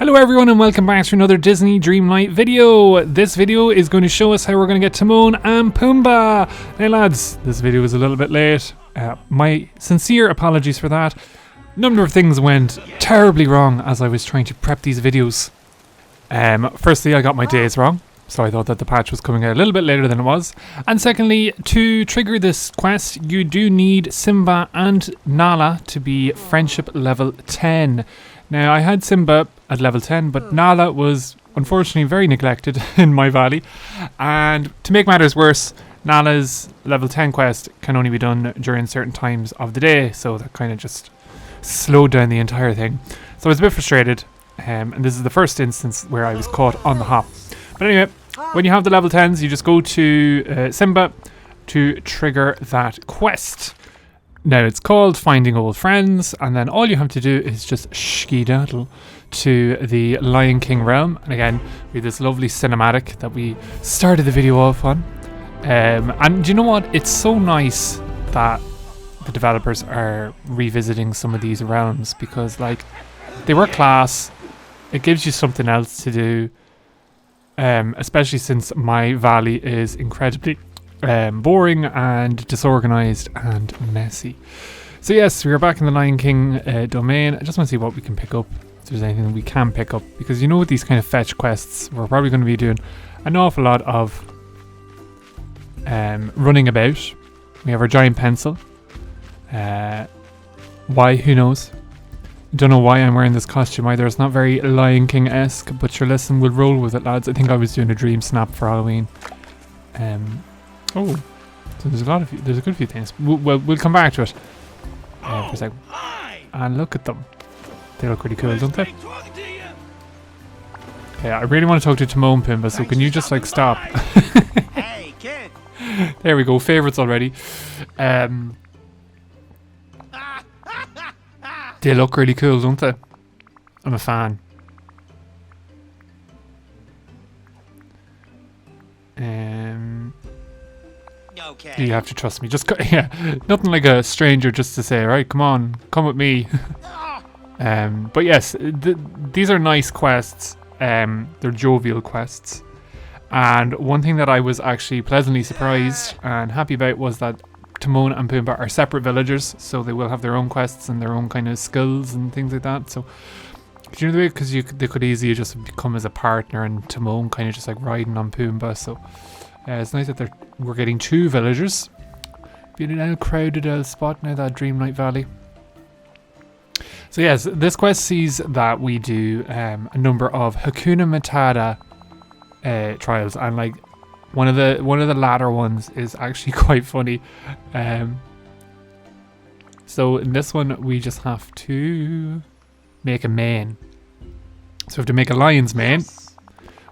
Hello everyone and welcome back to another Disney Dreamlight video. This video is going to show us how we're going to get Timon and Pumbaa. Hey lads, this video is a little bit late. My sincere apologies for that. Number of things went terribly wrong as I was trying to prep these videos. Firstly, I got my days wrong, so I thought that the patch was coming out a little bit later than it was. And secondly, to trigger this quest, you do need Simba and Nala to be friendship level 10. Now, I had Simba at level 10, but Nala was unfortunately very neglected in my valley. And to make matters worse, Nala's level 10 quest can only be done during certain times of the day, so that kind of just slowed down the entire thing. So I was a bit frustrated, and this is the first instance where I was caught on the hop. But anyway, when you have the level 10s, you just go to Simba to trigger that quest. Now it's called Finding Old Friends, and then all you have to do is just skedaddle to the Lion King realm. And again, we have this lovely cinematic that we started the video off on. And do you know what? It's so nice that the developers are revisiting some of these realms, because like they were class. It gives you something else to do, especially since my valley is incredibly boring and disorganized and messy. So yes, we are back in the Lion King domain. I just want to see what we can pick up, if there's anything we can pick up, because you know with these kind of fetch quests we're probably going to be doing an awful lot of running about. We have our giant pencil. Why? Who knows? Don't know why I'm wearing this costume either. It's not very Lion King-esque, but sure, listen, we'll roll with it, lads. I think I was doing a dream snap for Halloween. Oh, so there's a good few things. We'll come back to it for a second. And look at them. They look really cool, don't they? Okay, I really want to talk to Timon, Pumbaa, so can you just like stop? Hey, kid. There we go, favorites already. They look really cool, don't they? I'm a fan. Okay. You have to trust me. Just yeah, nothing like a stranger just to say, right, come on, come with me. But yes, these are nice quests. They're jovial quests. And one thing that I was actually pleasantly surprised and happy about was that Timon and Pumbaa are separate villagers, so they will have their own quests and their own kind of skills and things like that. So, do you know the way? Because they could easily just become as a partner, and Timon kind of just like riding on Pumbaa. So it's nice that we're getting two villagers. Being in a crowded spot now, that Dreamlight Valley. So yes, this quest sees that we do a number of Hakuna Matata trials, and like one of the latter ones is actually quite funny. So in this one, we just have to make a mane. So we have to make a lion's mane,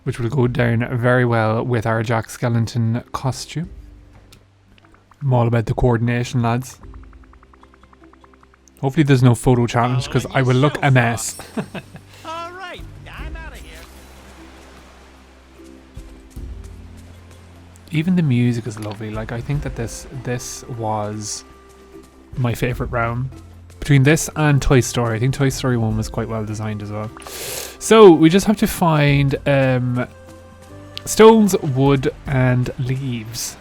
which will go down very well with our Jack Skellington costume. I'm all about the coordination, lads. Hopefully there's no photo challenge, because I will look a mess. All right, I'm out of here. Even the music is lovely. Like, I think that this was my favorite round. Between this and Toy Story. I think Toy Story 1 was quite well designed as well. So we just have to find stones, wood, and leaves.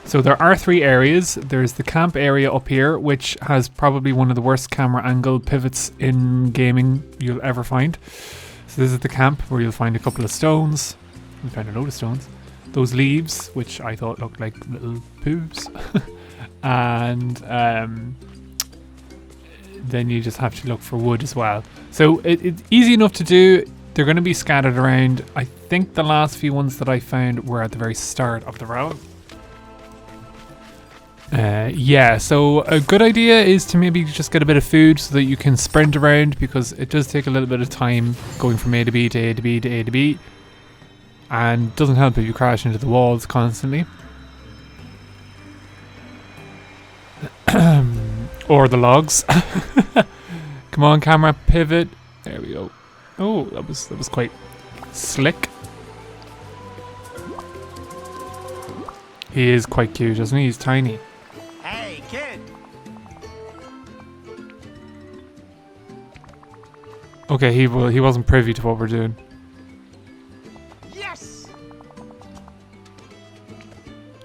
So there are 3 areas. There's the camp area up here, which has probably one of the worst camera angle pivots in gaming you'll ever find. So this is the camp where you'll find a couple of stones. We found a load of stones. Those leaves, which I thought looked like little poos. And then you just have to look for wood as well. So it's easy enough to do. They're going to be scattered around. I think the last few ones that I found were at the very start of the round. Yeah, so a good idea is to maybe just get a bit of food so that you can sprint around, because it does take a little bit of time going from A to B to A to B to A to B. And it doesn't help if you crash into the walls constantly. Or the logs. Come on, camera, pivot. There we go. Oh, that was quite slick. He is quite cute, isn't he? He's tiny. Hey, kid. Okay, he wasn't privy to what we're doing. Yes.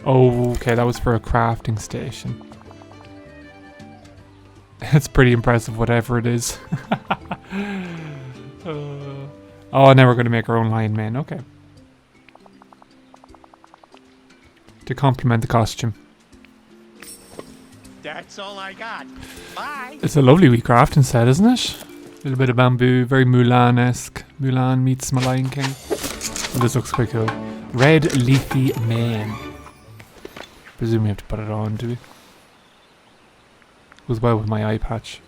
Oh, okay, that was for a crafting station. It's pretty impressive, whatever it is. Oh, now we're going to make our own lion men. Okay. To complement the costume. That's all I got. Bye. It's a lovely wee crafting set, isn't it? A little bit of bamboo, very Mulan-esque. Mulan meets my Lion King. Oh, this looks quite cool. Red leafy mane. Presume we have to put it on, do we? Goes well with my eye patch.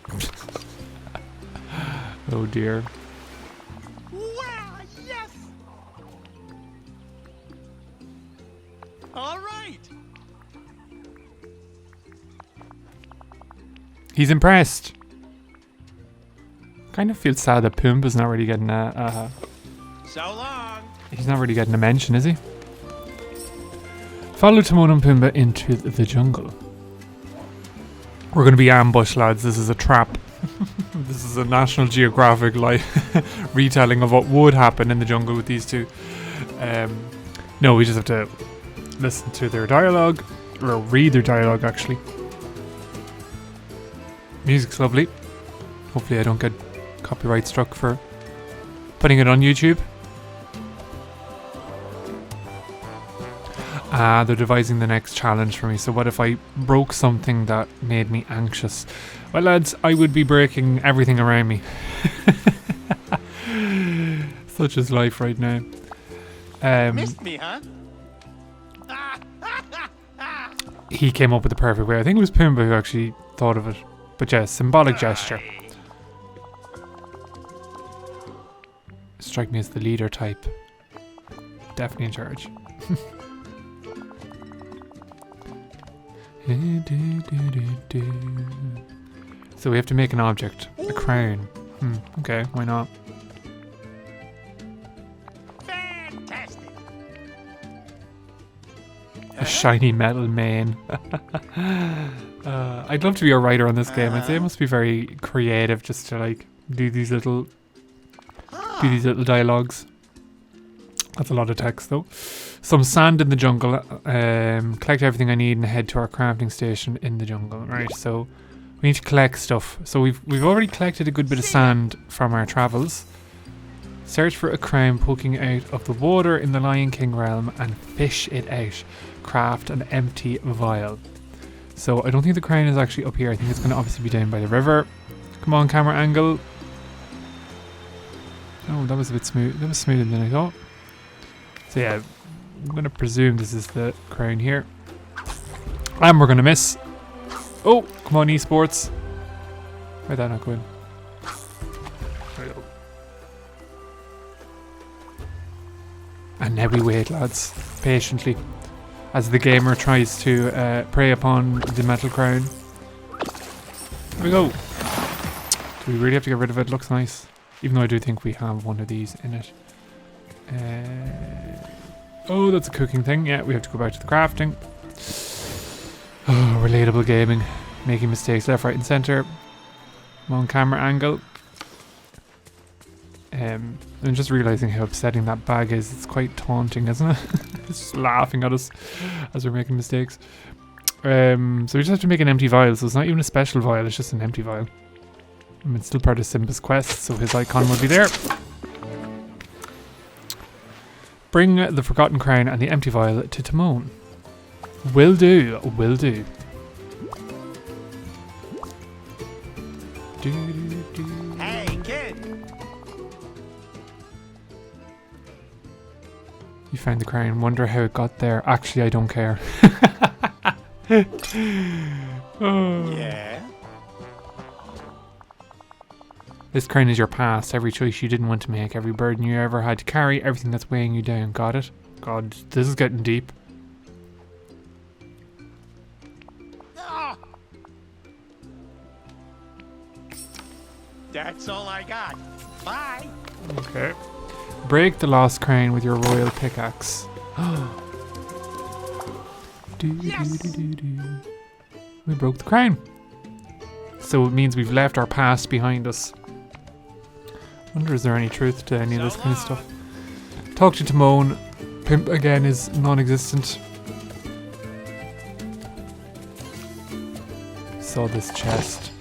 Oh dear. Wow, yes. All right. He's impressed. Kind of feel sad that Pumbaa's not really getting So long. he's not really getting a mention, is he? Follow Timon and Pumbaa into the jungle. We're going to be ambushed, lads. This is a trap. This is a National Geographic retelling of what would happen in the jungle with these two. No, we just have to listen to their dialogue, or read their dialogue, actually. Music's lovely. Hopefully I don't get copyright struck for putting it on YouTube. They're devising the next challenge for me. So what if I broke something that made me anxious? Well, lads, I would be breaking everything around me. Such is life right now. Missed me, huh? He came up with the perfect way. I think it was Pumbaa who actually thought of it. But yeah, symbolic gesture. Strike me as the leader type. Definitely in charge. So we have to make an object. A crown. Okay, why not? Fantastic. A shiny metal mane. I'd love to be a writer on this game. I'd say it must be very creative just to like do these little dialogues. That's a lot of text though. Some sand in the jungle. Collect everything I need and head to our crafting station in the jungle. Right, so we need to collect stuff. So we've already collected a good bit of sand from our travels. Search for a crown poking out of the water in the Lion King realm and fish it out. Craft an empty vial. So I don't think the crown is actually up here. I think it's going to obviously be down by the river. Come on, camera angle. Oh, that was a bit smooth. That was smoother than I thought. So yeah, I'm going to presume this is the crown here. And we're going to miss. Oh, come on, esports. Why'd that not go in? There we go. And now we wait, lads, patiently, as the gamer tries to prey upon the metal crown. There we go. Do we really have to get rid of it? Looks nice. Even though I do think we have one of these in it. Oh, that's a cooking thing. Yeah, we have to go back to the crafting. Oh, relatable gaming. Making mistakes left, right and centre. I'm on camera angle. I'm just realising how upsetting that bag is. It's quite taunting, isn't it? It's just laughing at us as we're making mistakes. So we just have to make an empty vial. So it's not even a special vial, it's just an empty vial. I mean, it's still part of Simba's quest, so his icon will be there. Bring the forgotten crown and the empty vial to Timon. Will do, will do. Hey, kid. You found the crown. Wonder how it got there. Actually, I don't care. Oh. Yeah. This crown is your past. Every choice you didn't want to make. Every burden you ever had to carry. Everything that's weighing you down. Got it? God, this is getting deep. Oh. That's all I got. Bye. Okay. Break the lost crown with your royal pickaxe. Yes. We broke the crown. So it means we've left our past behind us. Wonder is there any truth to any of this kind of stuff. Talk to Timon. Pimp again is non-existent. Saw this chest.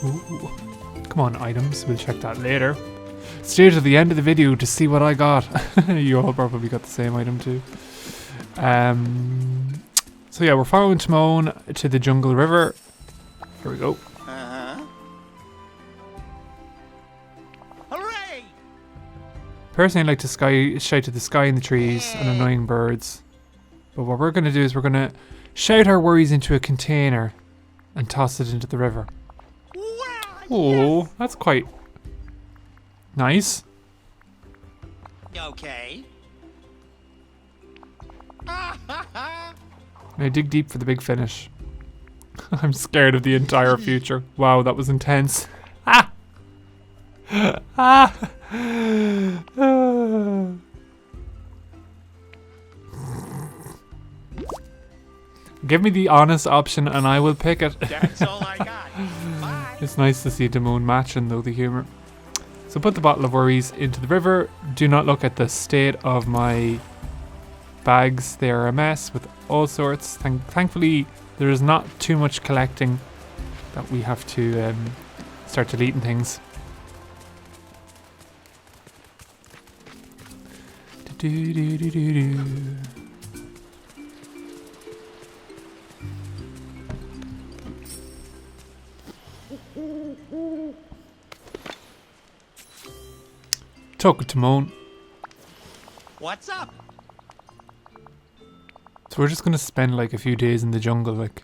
Ooh. Come on, items. We'll check that later. Stay to the end of the video to see what I got. You all probably got the same item too. So yeah, we're following Timon to the jungle river. Here we go. Hooray! Personally, I like to shout to the sky and the trees and annoying birds. But what we're going to do is we're going to shout our worries into a container and toss it into the river. Oh, yes. That's quite nice. Okay. Now dig deep for the big finish. I'm scared of the entire future. Wow, that was intense. Ah! Ah! Give me the honest option and I will pick it. That's all I got. Bye. It's nice to see Timon matching though the humour. So put the bottle of worries into the river. Do not look at the state of my bags. They are a mess with all sorts. Thankfully there is not too much collecting that we have to start deleting things. Talk with Timon. What's up? So we're just gonna spend like a few days in the jungle, like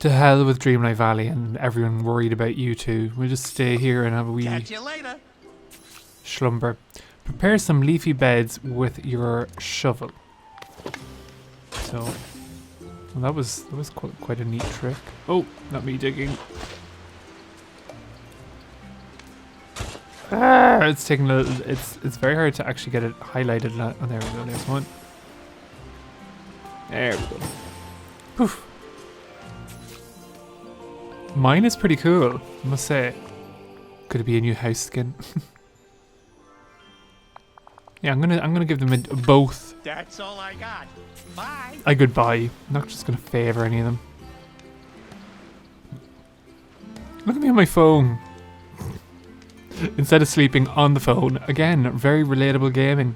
to hell with Dreamlight Valley and everyone worried about you two. We'll just stay here and have a wee Catch you later. slumber. Prepare some leafy beds with your shovel. So well, that was quite a neat trick. Oh, not me digging. Ah, it's taking a little. It's very hard to actually get it highlighted. Oh, there we go. There's one. There we go. Poof. Mine is pretty cool, I must say. Could it be a new house skin? Yeah, I'm gonna give them both. That's all I got. Bye. A goodbye. I'm not just gonna favor any of them. Look at me on my phone. Instead of sleeping on the phone. Again, very relatable gaming.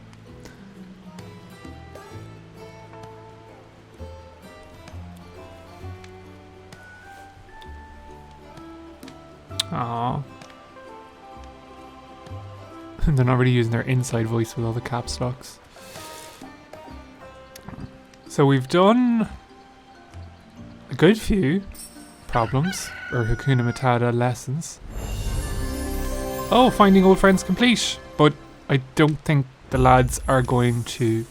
Aww. They're not really using their inside voice with all the caps locks. So we've done a good few problems, or Hakuna Matata lessons. Oh, finding old friends complete. But I don't think the lads are going to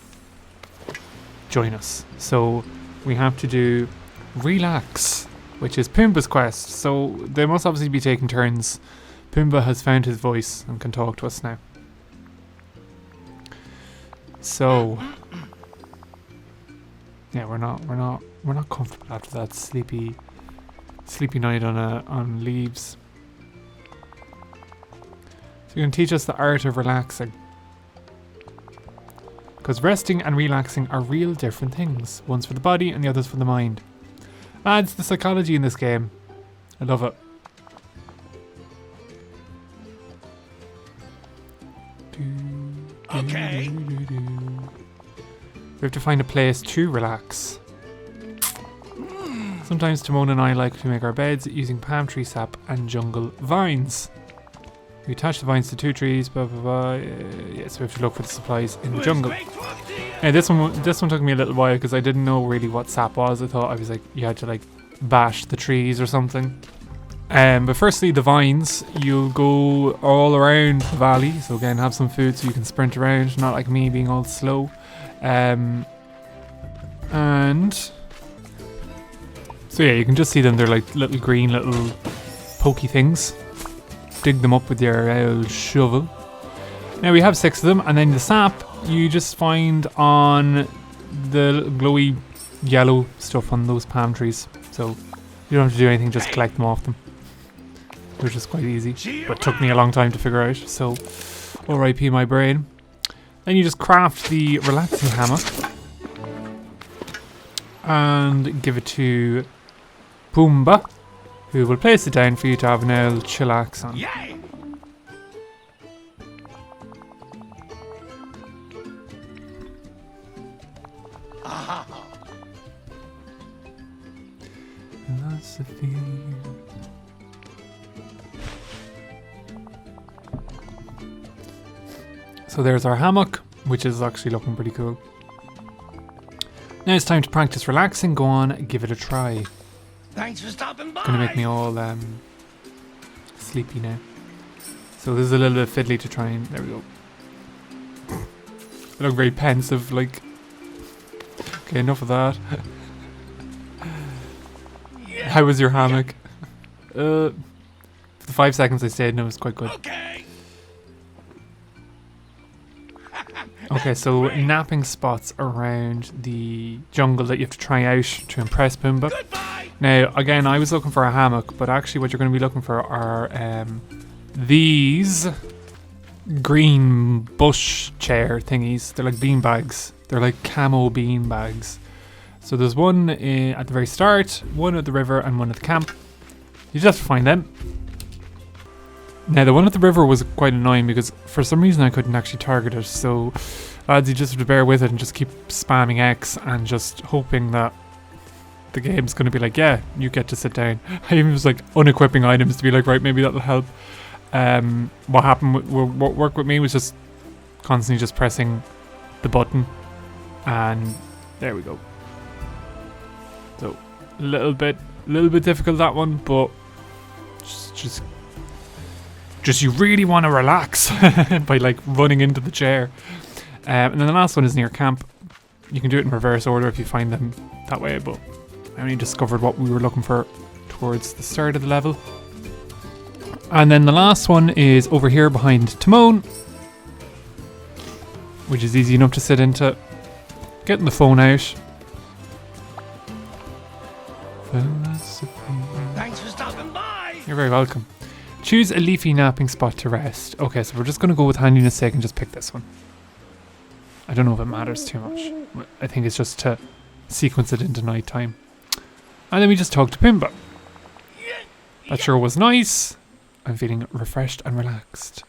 join us. So we have to do Relax, which is Pumbaa's quest. So they must obviously be taking turns. Pumbaa has found his voice and can talk to us now. So yeah, we're not comfortable after that sleepy night on leaves. So you're going to teach us the art of relaxing. Because resting and relaxing are real different things. One's for the body and the other's for the mind. Lads, the psychology in this game. I love it. Okay. We have to find a place to relax. Sometimes Timon and I like to make our beds using palm tree sap and jungle vines. We attach the vines to 2 trees, blah blah blah. Yes, we have to look for the supplies in the jungle. Yeah, this one took me a little while because I didn't know really what sap was. I thought I was like you had to like bash the trees or something. But firstly, the vines, you'll go all around the valley. So again, have some food so you can sprint around, not like me being all slow. And so yeah, you can just see them. They're like little green, little pokey things. Dig them up with your old shovel. Now we have 6 of them, and then the sap you just find on the glowy yellow stuff on those palm trees. So you don't have to do anything, just collect them off them. which is quite easy, but took me a long time to figure out, so RIP my brain. Then you just craft the relaxing hammock and give it to Pumbaa, who will place it down for you to have an old chillax on. Yay! Philosophy. So there's our hammock, which is actually looking pretty cool. Now it's time to practice relaxing. Go on, give it a try. Thanks for stopping by. Gonna make me all sleepy now. So this is a little bit fiddly to try and there we go. I look very pensive, like. Okay, enough of that. How was your hammock? For the 5 seconds I stayed, no, it was quite good. Okay. Okay, so napping spots around the jungle that you have to try out to impress Pumbaa. Goodbye. Now, again, I was looking for a hammock, but actually what you're going to be looking for are these green bush chair thingies. They're like bean bags. They're like camo bean bags. So there's one at the very start, one at the river, and one at the camp. You just have to find them. Now, the one at the river was quite annoying because for some reason I couldn't actually target it. So, lads, you just have to bear with it and just keep spamming X and just hoping that the game's going to be like, yeah, you get to sit down. I even was like unequipping items to be like, right, maybe that'll help. What happened, what worked with me was just constantly just pressing the button. And there we go. So, a little bit difficult that one, but just you really want to relax by like running into the chair. And then the last one is near camp. You can do it in reverse order if you find them that way, but I only discovered what we were looking for towards the start of the level. And then the last one is over here behind Timon, which is easy enough to sit into. Getting the phone out. Thanks for stopping by. You're very welcome. Choose a leafy napping spot to rest. Okay, so we're just going to go with handiness sake and just pick this one. I don't know if it matters too much. I think it's just to sequence it into night time. And then we just talk to Pumbaa. That sure was nice. I'm feeling refreshed and relaxed.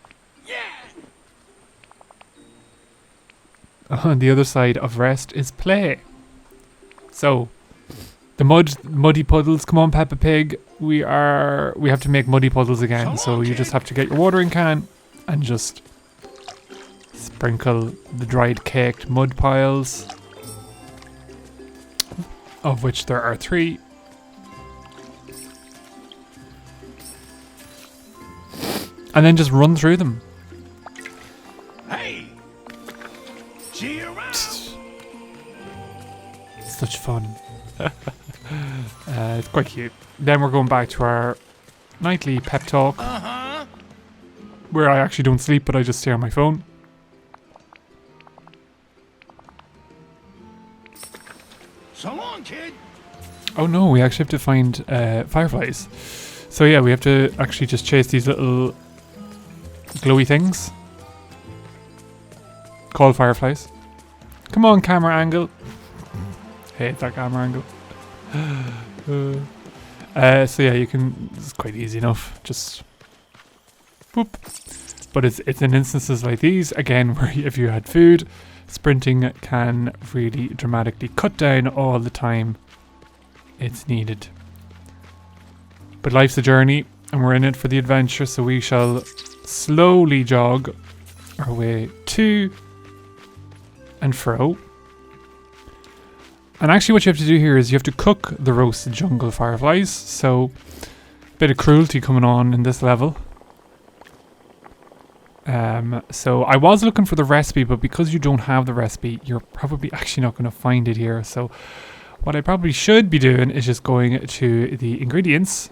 On the other side of rest is play. So, the muddy puddles. Come on, Peppa Pig. We have to make muddy puddles again. So you just have to get your watering can and just sprinkle the dried caked mud piles, of which there are 3. And then just run through them. Hey. See you around. Such fun. It's quite cute. Then we're going back to our nightly pep talk, where I actually don't sleep, but I just stay on my phone. So long, kid. Oh no, we actually have to find fireflies. So yeah, we have to actually just chase these little glowy things called fireflies. Come on, camera angle. Hate that camera angle. So yeah, you can. It's quite easy enough. Just boop. But it's in instances like these again where if you had food, sprinting can really dramatically cut down all the time it's needed. But life's a journey, and we're in it for the adventure. So we shall slowly jog our way to and fro. And actually what you have to do here is you have to cook the roasted jungle fireflies. So, a bit of cruelty coming on in this level. So I was looking for the recipe, but because you don't have the recipe, you're probably actually not going to find it here. So what I probably should be doing is just going to the ingredients.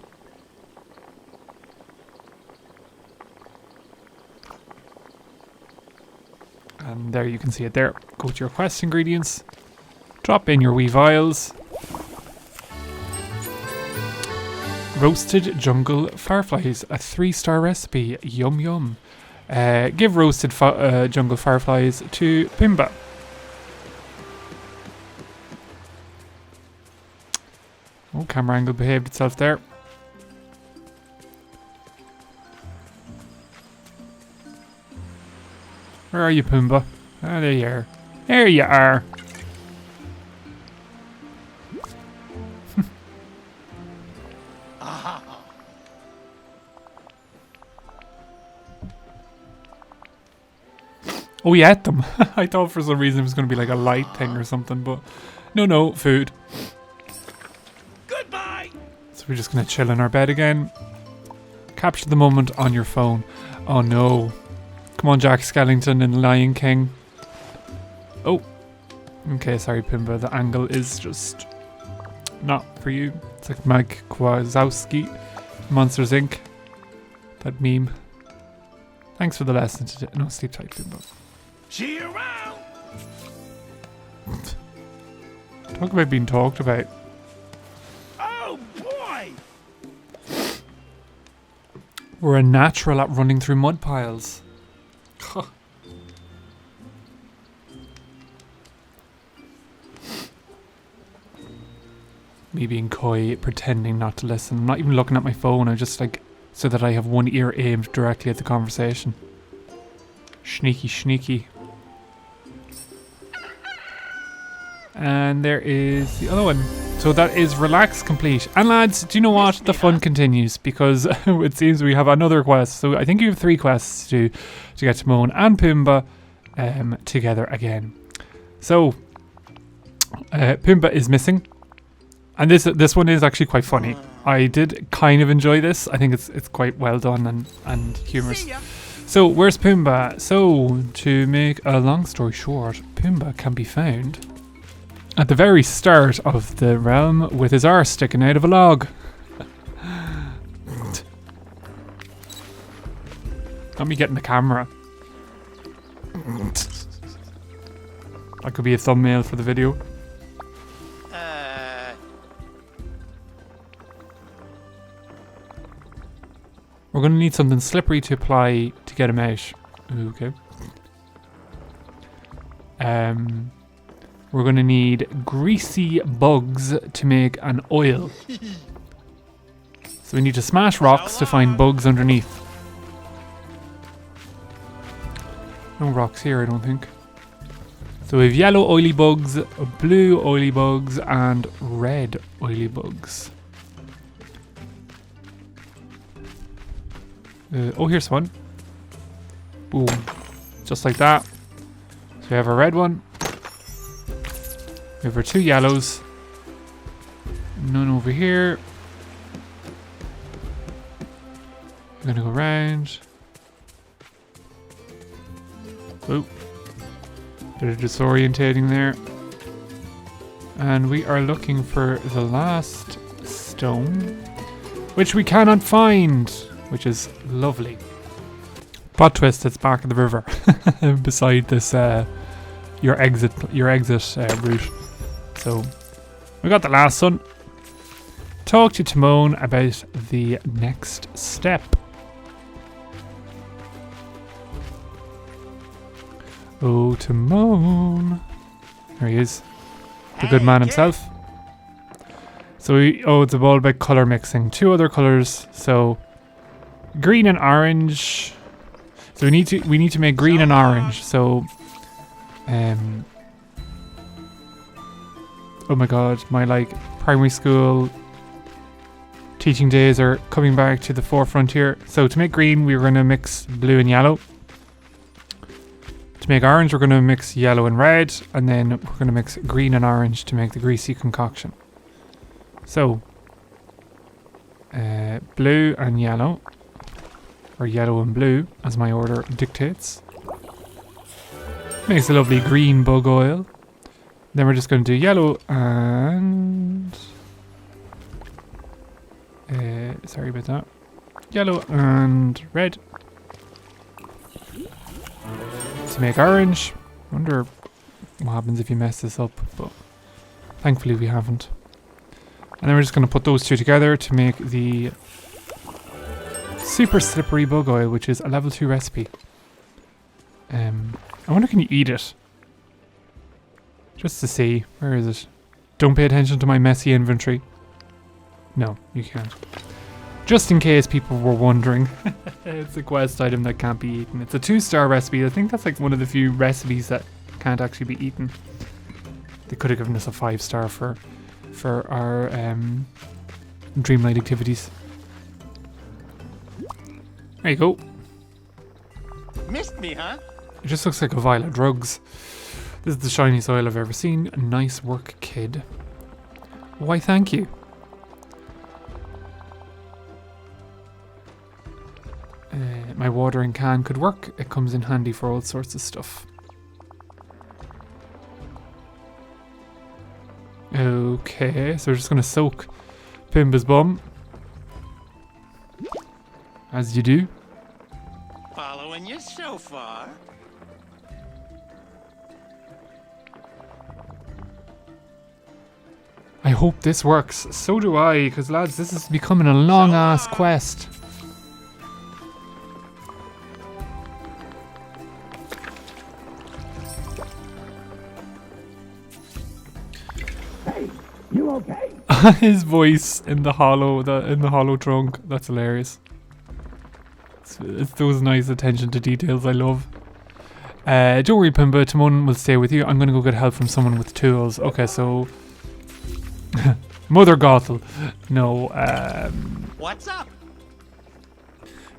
And there you can see it there. Go to your quest ingredients. Drop in your wee vials. Roasted jungle fireflies, a 3-star recipe. Yum yum. Give roasted jungle fireflies to Pumbaa. Oh, camera angle behaved itself there. Where are you, Pumbaa? Ah, there you are. There you are. Oh, you ate them. I thought for some reason it was going to be like a light thing or something, but no, food. Goodbye. So we're just going to chill in our bed again. Capture the moment on your phone. Oh no. Come on, Jack Skellington and Lion King. Oh. Okay, sorry, Pumbaa. The angle is just not for you. It's like Mike Wazowski, Monsters Inc. That meme. Thanks for the lesson today. No, sleep tight, Pumbaa. See you around. Talk about being talked about. Oh boy. We're a natural at running through mud piles. Me being coy, pretending not to listen. I'm not even looking at my phone. I'm just like, so that I have one ear aimed directly at the conversation. Sneaky. And there is the other one. So that is Relax complete. And lads, do you know what? The fun continues because it seems we have another quest. So I think you have 3 quests to get Timon and Pumbaa together again. So Pumbaa is missing. And this one is actually quite funny. I did kind of enjoy this. I think it's quite well done and humorous. So where's Pumbaa? So to make a long story short, Pumbaa can be found at the very start of the realm with his arse sticking out of a log. Not me getting the camera. That could be a thumbnail for the video. We're going to need something slippery to apply to get him out. Okay. We're going to need greasy bugs to make an oil. So we need to smash rocks to find bugs underneath. No rocks here, I don't think. So we have yellow oily bugs, blue oily bugs, and red oily bugs. Oh, here's one. Boom. Just like that. So we have our red one. We have our 2 yellows. None over here. We're gonna go round. Oh. Bit of disorientating there. And we are looking for the last stone, which we cannot find, which is lovely. Plot twist, it's back in the river beside this your exit route. So we got the last one. Talk to Timon about the next step. Oh, Timon. There he is. The good man himself. So it's all about colour mixing. 2 other colours. So green and orange. So we need to make green and orange. So oh my god, my primary school teaching days are coming back to the forefront here. So to make green, we're going to mix blue and yellow. To make orange, we're going to mix yellow and red, and then we're going to mix green and orange to make the greasy concoction. So blue and yellow, or yellow and blue, as my order dictates. Makes a lovely green bug oil. Then we're just going to do yellow and sorry about that. Yellow and red to make orange. Wonder what happens if you mess this up, but thankfully we haven't. And then we're just going to put those two together to make the super slippery bug oil, which is a level 2 recipe. I wonder, can you eat it? Just to see. Where is it? Don't pay attention to my messy inventory. No, you can't. Just in case people were wondering. It's a quest item that can't be eaten. It's a 2-star recipe. I think that's like one of the few recipes that can't actually be eaten. They could have given us a 5-star for our Dreamlight activities. There you go. Missed me, huh? It just looks like a vial of drugs. This is the shiniest oil I've ever seen. Nice work, kid. Why, thank you. My watering can could work. It comes in handy for all sorts of stuff. Okay, so we're just going to soak Pumbaa's bum. As you do. Following you so far. I hope this works. So do I, because lads, this is becoming a long-ass quest. Hey, you okay? His voice in the hollow trunk. That's hilarious. It's those nice attention to details I love. Don't worry, Pumbaa. Timon will stay with you. I'm going to go get help from someone with tools. Okay, so... Mother Gothel. No, What's up?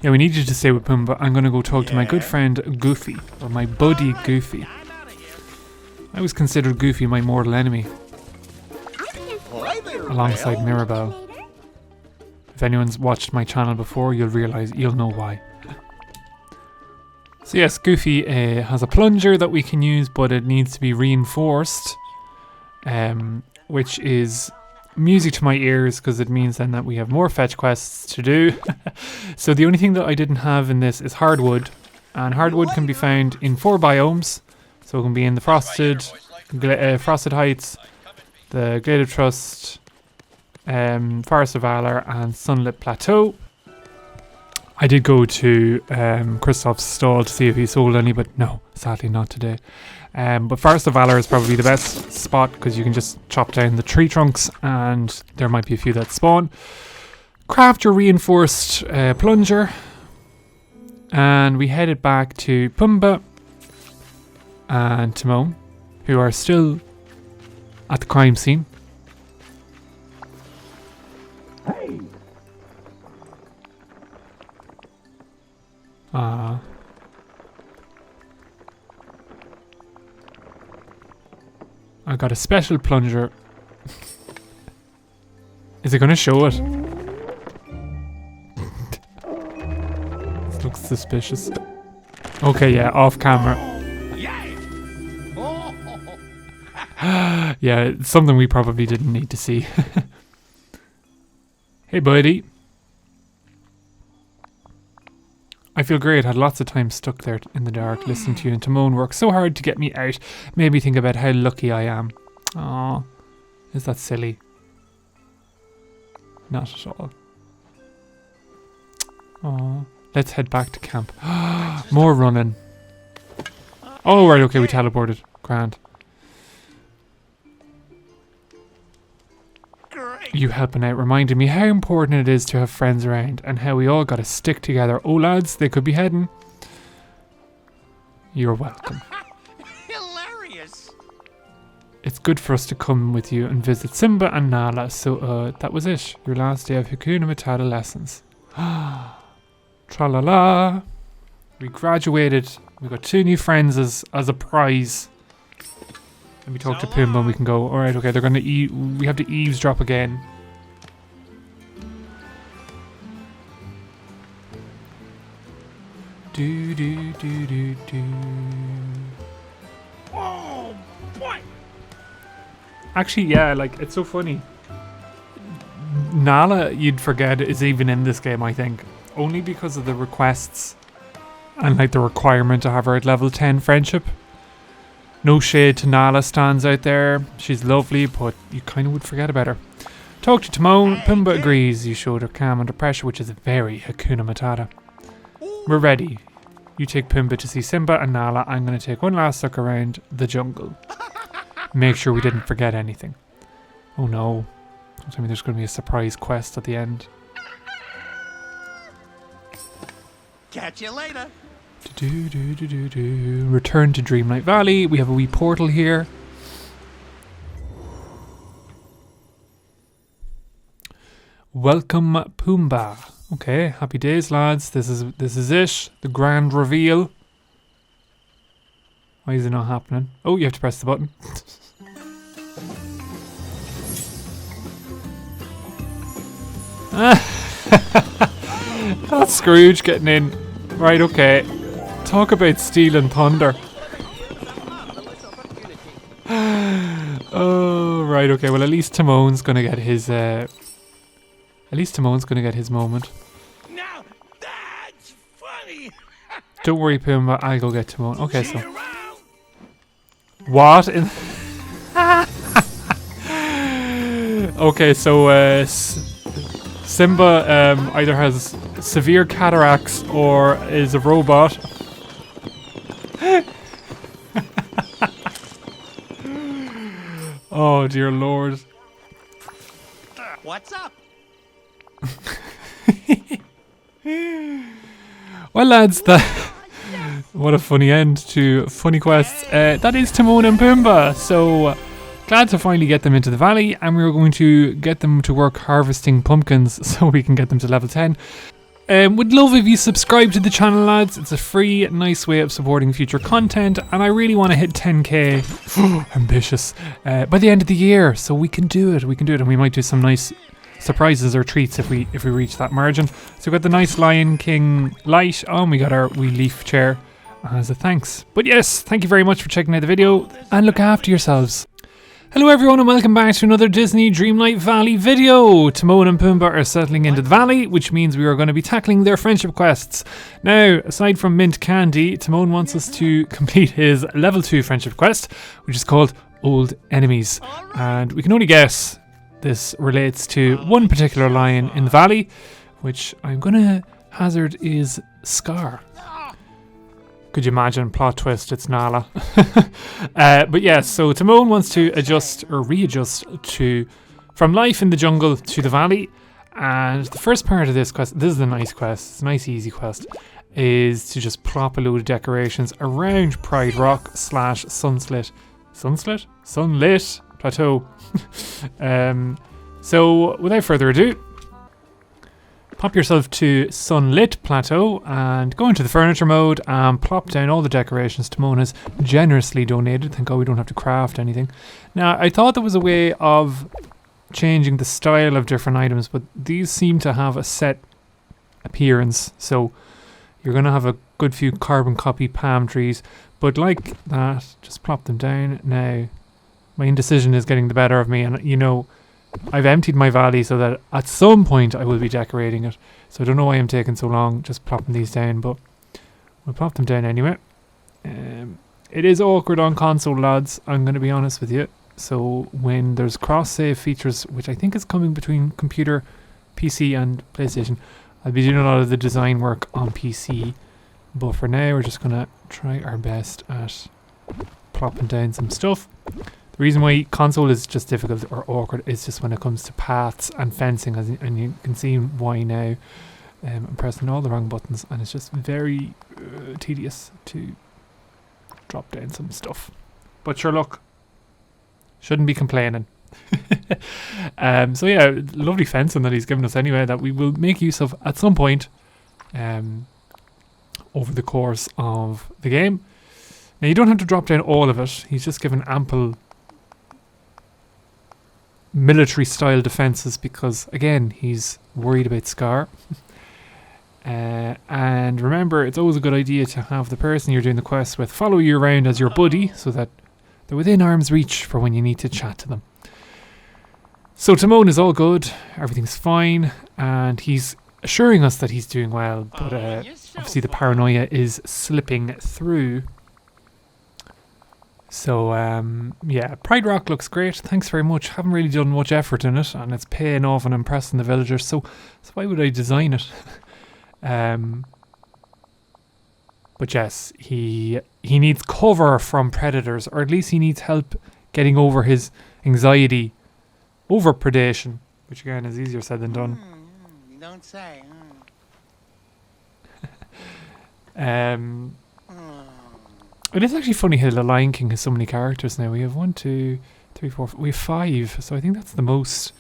yeah, we need you to stay with Pumbaa. I'm going to go talk to my good friend Goofy. Or my buddy Goofy. I'm out of here. I always considered Goofy my mortal enemy. Alongside Mirabelle. If anyone's watched my channel before, you'll know why. So yes, Goofy has a plunger that we can use, but it needs to be reinforced. Which is music to my ears, because it means then that we have more fetch quests to do. So the only thing that I didn't have in this is hardwood. And hardwood can be found in 4 biomes. So it can be in the Frosted Heights, the Glade of Trust, Forest of Valor, and Sunlit Plateau. I did go to Kristoff's stall to see if he sold any, but no, sadly not today. But Forest of Valor is probably the best spot, because you can just chop down the tree trunks and there might be a few that spawn. Craft your reinforced plunger, and we headed back to Pumbaa and Timon, who are still at the crime scene. Hey, I got a special plunger. Is it going to show it? This looks suspicious. Okay, yeah, off camera. yeah. Oh. Yeah, it's something we probably didn't need to see. Hey, buddy. I feel great. I had lots of time stuck there in the dark listening to you, and Timon worked so hard to get me out. Made me think about how lucky I am. Aw, is that silly? Not at all. Aw, let's head back to camp. More running. Oh, right, okay, we teleported. Grand. Great. You helping out reminded me how important it is to have friends around, and how we all gotta stick together. Oh lads, they could be heading. You're welcome. Hilarious. It's good for us to come with you and visit Simba and Nala. So that was it. Your last day of Hakuna Matata lessons. Tra-la-la. We graduated. We got 2 new friends as a prize. And we talk to Pumbaa and we can go, alright, okay, they're gonna we have to eavesdrop again. Do do do do do. Oh boy. Actually, yeah, like, it's so funny. Nala, you'd forget, is even in this game, I think. Only because of the requests. And, like, the requirement to have her at level 10 friendship. No shade to Nala stands out there. She's lovely, but you kind of would forget about her. Talk to Timon. Pumbaa agrees. You showed her calm under pressure, which is very Hakuna Matata. We're ready. You take Pumbaa to see Simba and Nala. I'm going to take one last look around the jungle. Make sure we didn't forget anything. Oh no. Don't tell me there's going to be a surprise quest at the end. Catch you later. Return to Dreamlight Valley. We have a wee portal here. Welcome Pumbaa. Okay, happy days, lads. This is it. The grand reveal. Why is it not happening? Oh, you have to press the button. That's Scrooge getting in. Right, okay. Talk about stealing thunder. Oh, right, okay. Well, at least Timon's gonna get his. Moment. Now that's funny. Don't worry, Pumbaa. I'll go get Timon. Okay, so. What? Okay, so Simba either has severe cataracts or is a robot. Oh dear lord. What's up? Well, lads, what a funny end to funny quests. That is Timon and Pumbaa. So glad to finally get them into the valley, and we're going to get them to work harvesting pumpkins so we can get them to level 10. Would love if you subscribe to the channel, lads. It's a free, nice way of supporting future content, and I really want to hit 10k. Ambitious. By the end of the year, so we can do it. We can do it, and we might do some nice surprises or treats if we reach that margin. So we got the nice Lion King light. Oh, and we got our wee leaf chair as a thanks. But yes, thank you very much for checking out the video, and look after yourselves. Hello everyone and welcome back to another Disney Dreamlight Valley video. Timon and Pumbaa are settling into the valley, which means we are going to be tackling their friendship quests. Now, aside from mint candy, Timon wants us to complete his level 2 friendship quest, which is called Old Enemies. And we can only guess this relates to one particular lion in the valley, which I'm going to hazard is Scar. Could you imagine? Plot twist, it's Nala. But yes, so Timon wants to adjust or readjust from life in the jungle to the valley. And the first part of this quest, this is a nice quest, it's a nice easy quest, is to just plop a load of decorations around Pride Rock / Sunlit Plateau. So without further ado, pop yourself to Sunlit Plateau and go into the furniture mode and plop down all the decorations Timon has generously donated. Thank God we don't have to craft anything. Now, I thought there was a way of changing the style of different items, but these seem to have a set appearance. So you're going to have a good few carbon copy palm trees, but like that, just plop them down. Now, my indecision is getting the better of me, and you know, I've emptied my valley so that at some point I will be decorating it. So I don't know why I'm taking so long just plopping these down, but we'll plop them down anyway. It is awkward on console, lads, I'm going to be honest with you. So when there's cross-save features, which I think is coming between computer, PC and PlayStation, I'll be doing a lot of the design work on PC. But for now, we're just going to try our best at plopping down some stuff. The reason why console is just difficult or awkward is just when it comes to paths and fencing, and you can see why now. I'm pressing all the wrong buttons, and it's just very tedious to drop down some stuff. But sure, look, shouldn't be complaining. So yeah, lovely fencing that he's given us anyway, that we will make use of at some point over the course of the game. Now, you don't have to drop down all of it. He's just given ample military style defenses because, again, he's worried about Scar. And remember, it's always a good idea to have the person you're doing the quest with follow you around as your buddy so that they're within arm's reach for when you need to chat to them. So Timon is all good, everything's fine, and he's assuring us that he's doing well, but obviously the paranoia is slipping through. So, yeah, Pride Rock looks great. Thanks very much. Haven't really done much effort in it, and it's paying off and impressing the villagers. So why would I design it? But yes, he needs cover from predators, or at least he needs help getting over his anxiety over predation, which again is easier said than done. You don't say. It is actually funny how the Lion King has so many characters now. We have 1, 2, 3, 4. We have 5, so I think that's the most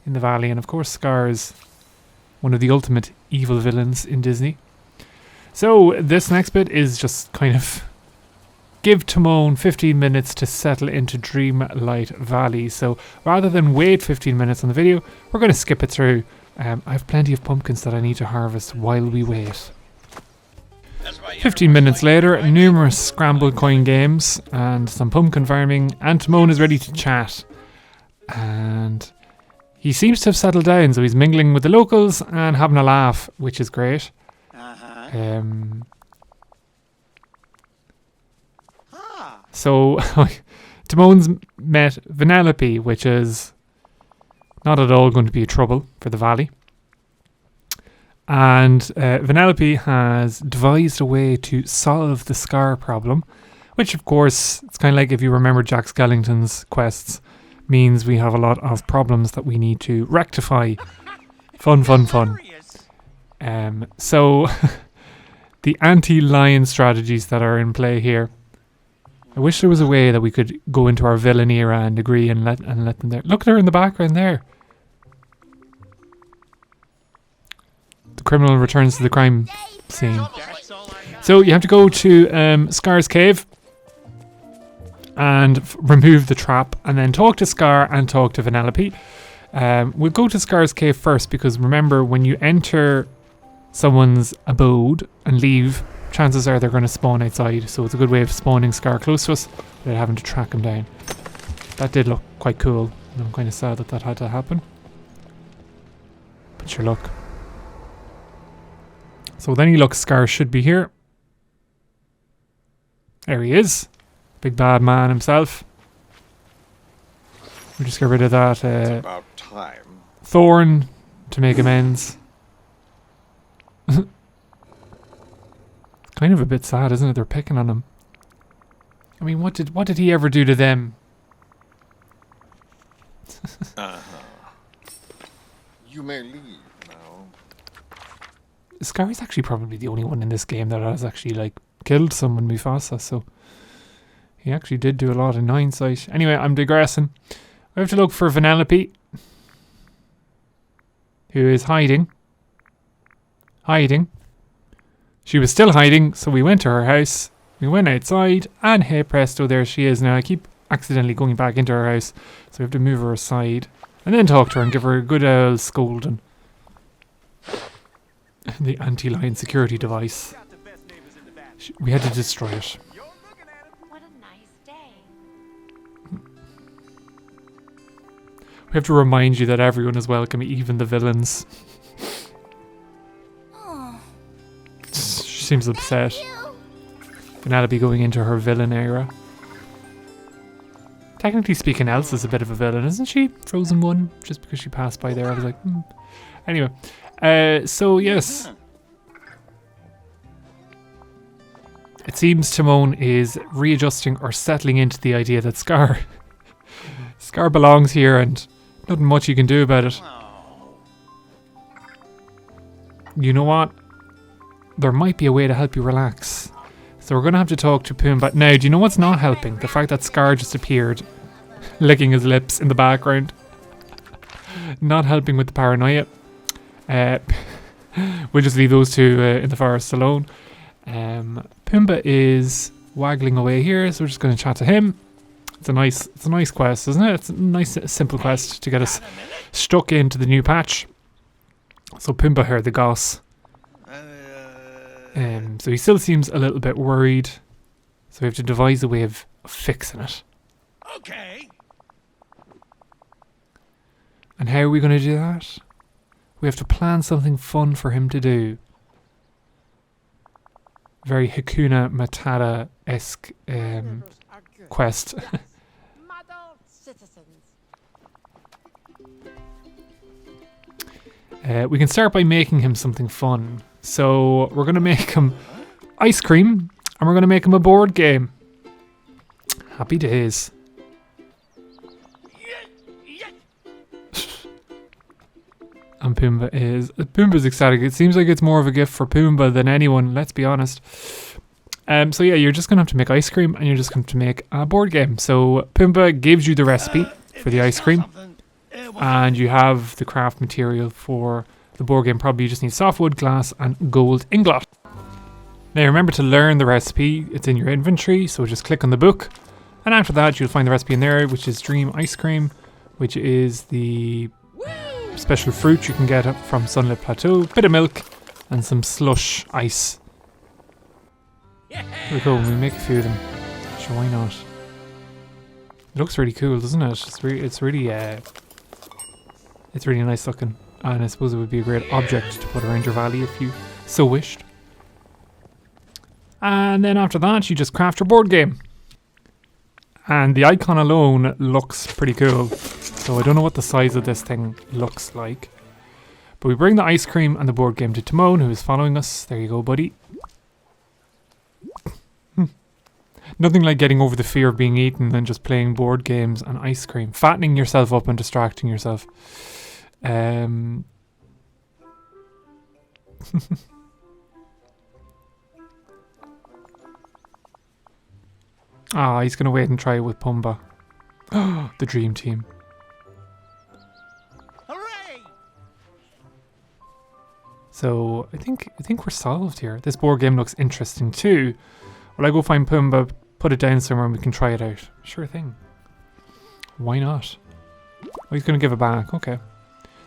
in the valley. And of course, Scar is one of the ultimate evil villains in Disney. So this next bit is just kind of give Timon 15 minutes to settle into Dreamlight Valley. So rather than wait 15 minutes on the video, we're going to skip it through. I have plenty of pumpkins that I need to harvest while we wait. 15 minutes later, numerous scrambled coin games and some pumpkin farming, and Timon is ready to chat. And he seems to have settled down, so he's mingling with the locals and having a laugh, which is great. So Timon's met Vanellope, which is not at all going to be a trouble for the valley. And Vanellope has devised a way to solve the Scar problem, which of course, it's kind of like if you remember Jack Skellington's quests, means we have a lot of problems that we need to rectify. Fun. So the anti-lion strategies that are in play here. I wish there was a way that we could go into our villain era and agree and let them there. Look, they're in the background there. The criminal returns to the crime scene. So you have to go to Scar's cave and remove the trap, and then talk to Scar and talk to Vanellope. We'll go to Scar's cave first, because remember, when you enter someone's abode and leave, chances are they're going to spawn outside. So it's a good way of spawning Scar close to us without having to track him down. That did look quite cool, and I'm kind of sad that had to happen. But sure, look. So then he looks, Scar should be here. There he is. Big bad man himself. We'll just get rid of that It's about time. thorn to make amends. Kind of a bit sad, isn't it? They're picking on him. I mean, what did he ever do to them? You may leave now. Scar is actually probably the only one in this game that has actually like killed someone, Mufasa, so he actually did do a lot in hindsight. Anyway, I'm digressing. We have to look for Vanellope, who is hiding. She was still hiding, so we went to her house. We went outside, and hey presto, there she is. Now I keep accidentally going back into her house, so we have to move her aside and then talk to her and give her a good old scolding. The anti-lion security device. We had to destroy it. What a nice day. We have to remind you that everyone is welcome, even the villains. She seems upset. Vanellope going into her villain era. Technically speaking, Elsa's a bit of a villain, isn't she? Frozen 1, just because she passed by there, I was like, Anyway, so yes. It seems Timon is readjusting or settling into the idea that Scar belongs here and nothing much you can do about it. You know what? There might be a way to help you relax. So we're going to have to talk to Pumbaa. Now, do you know what's not helping? The fact that Scar just appeared, licking his lips in the background. Not helping with the paranoia. We'll just leave those two in the forest alone. Pumbaa is waggling away here, so we're just going to chat to him. It's a nice quest, isn't it? It's a nice simple quest to get us stuck into the new patch. So Pumbaa heard the goss. So he still seems a little bit worried. So we have to devise a way of fixing it. Okay. And how are we going to do that? We have to plan something fun for him to do. Very Hakuna Matata-esque quest. Model citizens. We can start by making him something fun. So we're going to make him ice cream, and we're going to make him a board game. Happy days. And Pumbaa's ecstatic. It seems like it's more of a gift for Pumbaa than anyone, let's be honest. So yeah, you're just going to have to make ice cream, and you're just going to make a board game. So Pumbaa gives you the recipe for the ice cream, and you have the craft material for the board game. Probably you just need softwood, glass, and gold ingot. Now remember to learn the recipe. It's in your inventory, so just click on the book. And after that, you'll find the recipe in there, which is Dream Ice Cream, which is the special fruit you can get from Sunlit Plateau, bit of milk, and some slush ice. There we go, we make a few of them. Sure, why not? It looks really cool, doesn't it? It's really nice looking, and I suppose it would be a great object to put around your valley if you so wished. And then after that, you just craft your board game. And the icon alone looks pretty cool. So I don't know what the size of this thing looks like. But we bring the ice cream and the board game to Timon, who is following us. There you go, buddy. Nothing like getting over the fear of being eaten and just playing board games and ice cream. Fattening yourself up and distracting yourself. He's going to wait and try it with Pumbaa. The dream team. Hooray! So I think we're solved here. This board game looks interesting too. Will I go find Pumbaa, put it down somewhere, and we can try it out? Sure thing. Why not? Oh, he's going to give it back. Okay.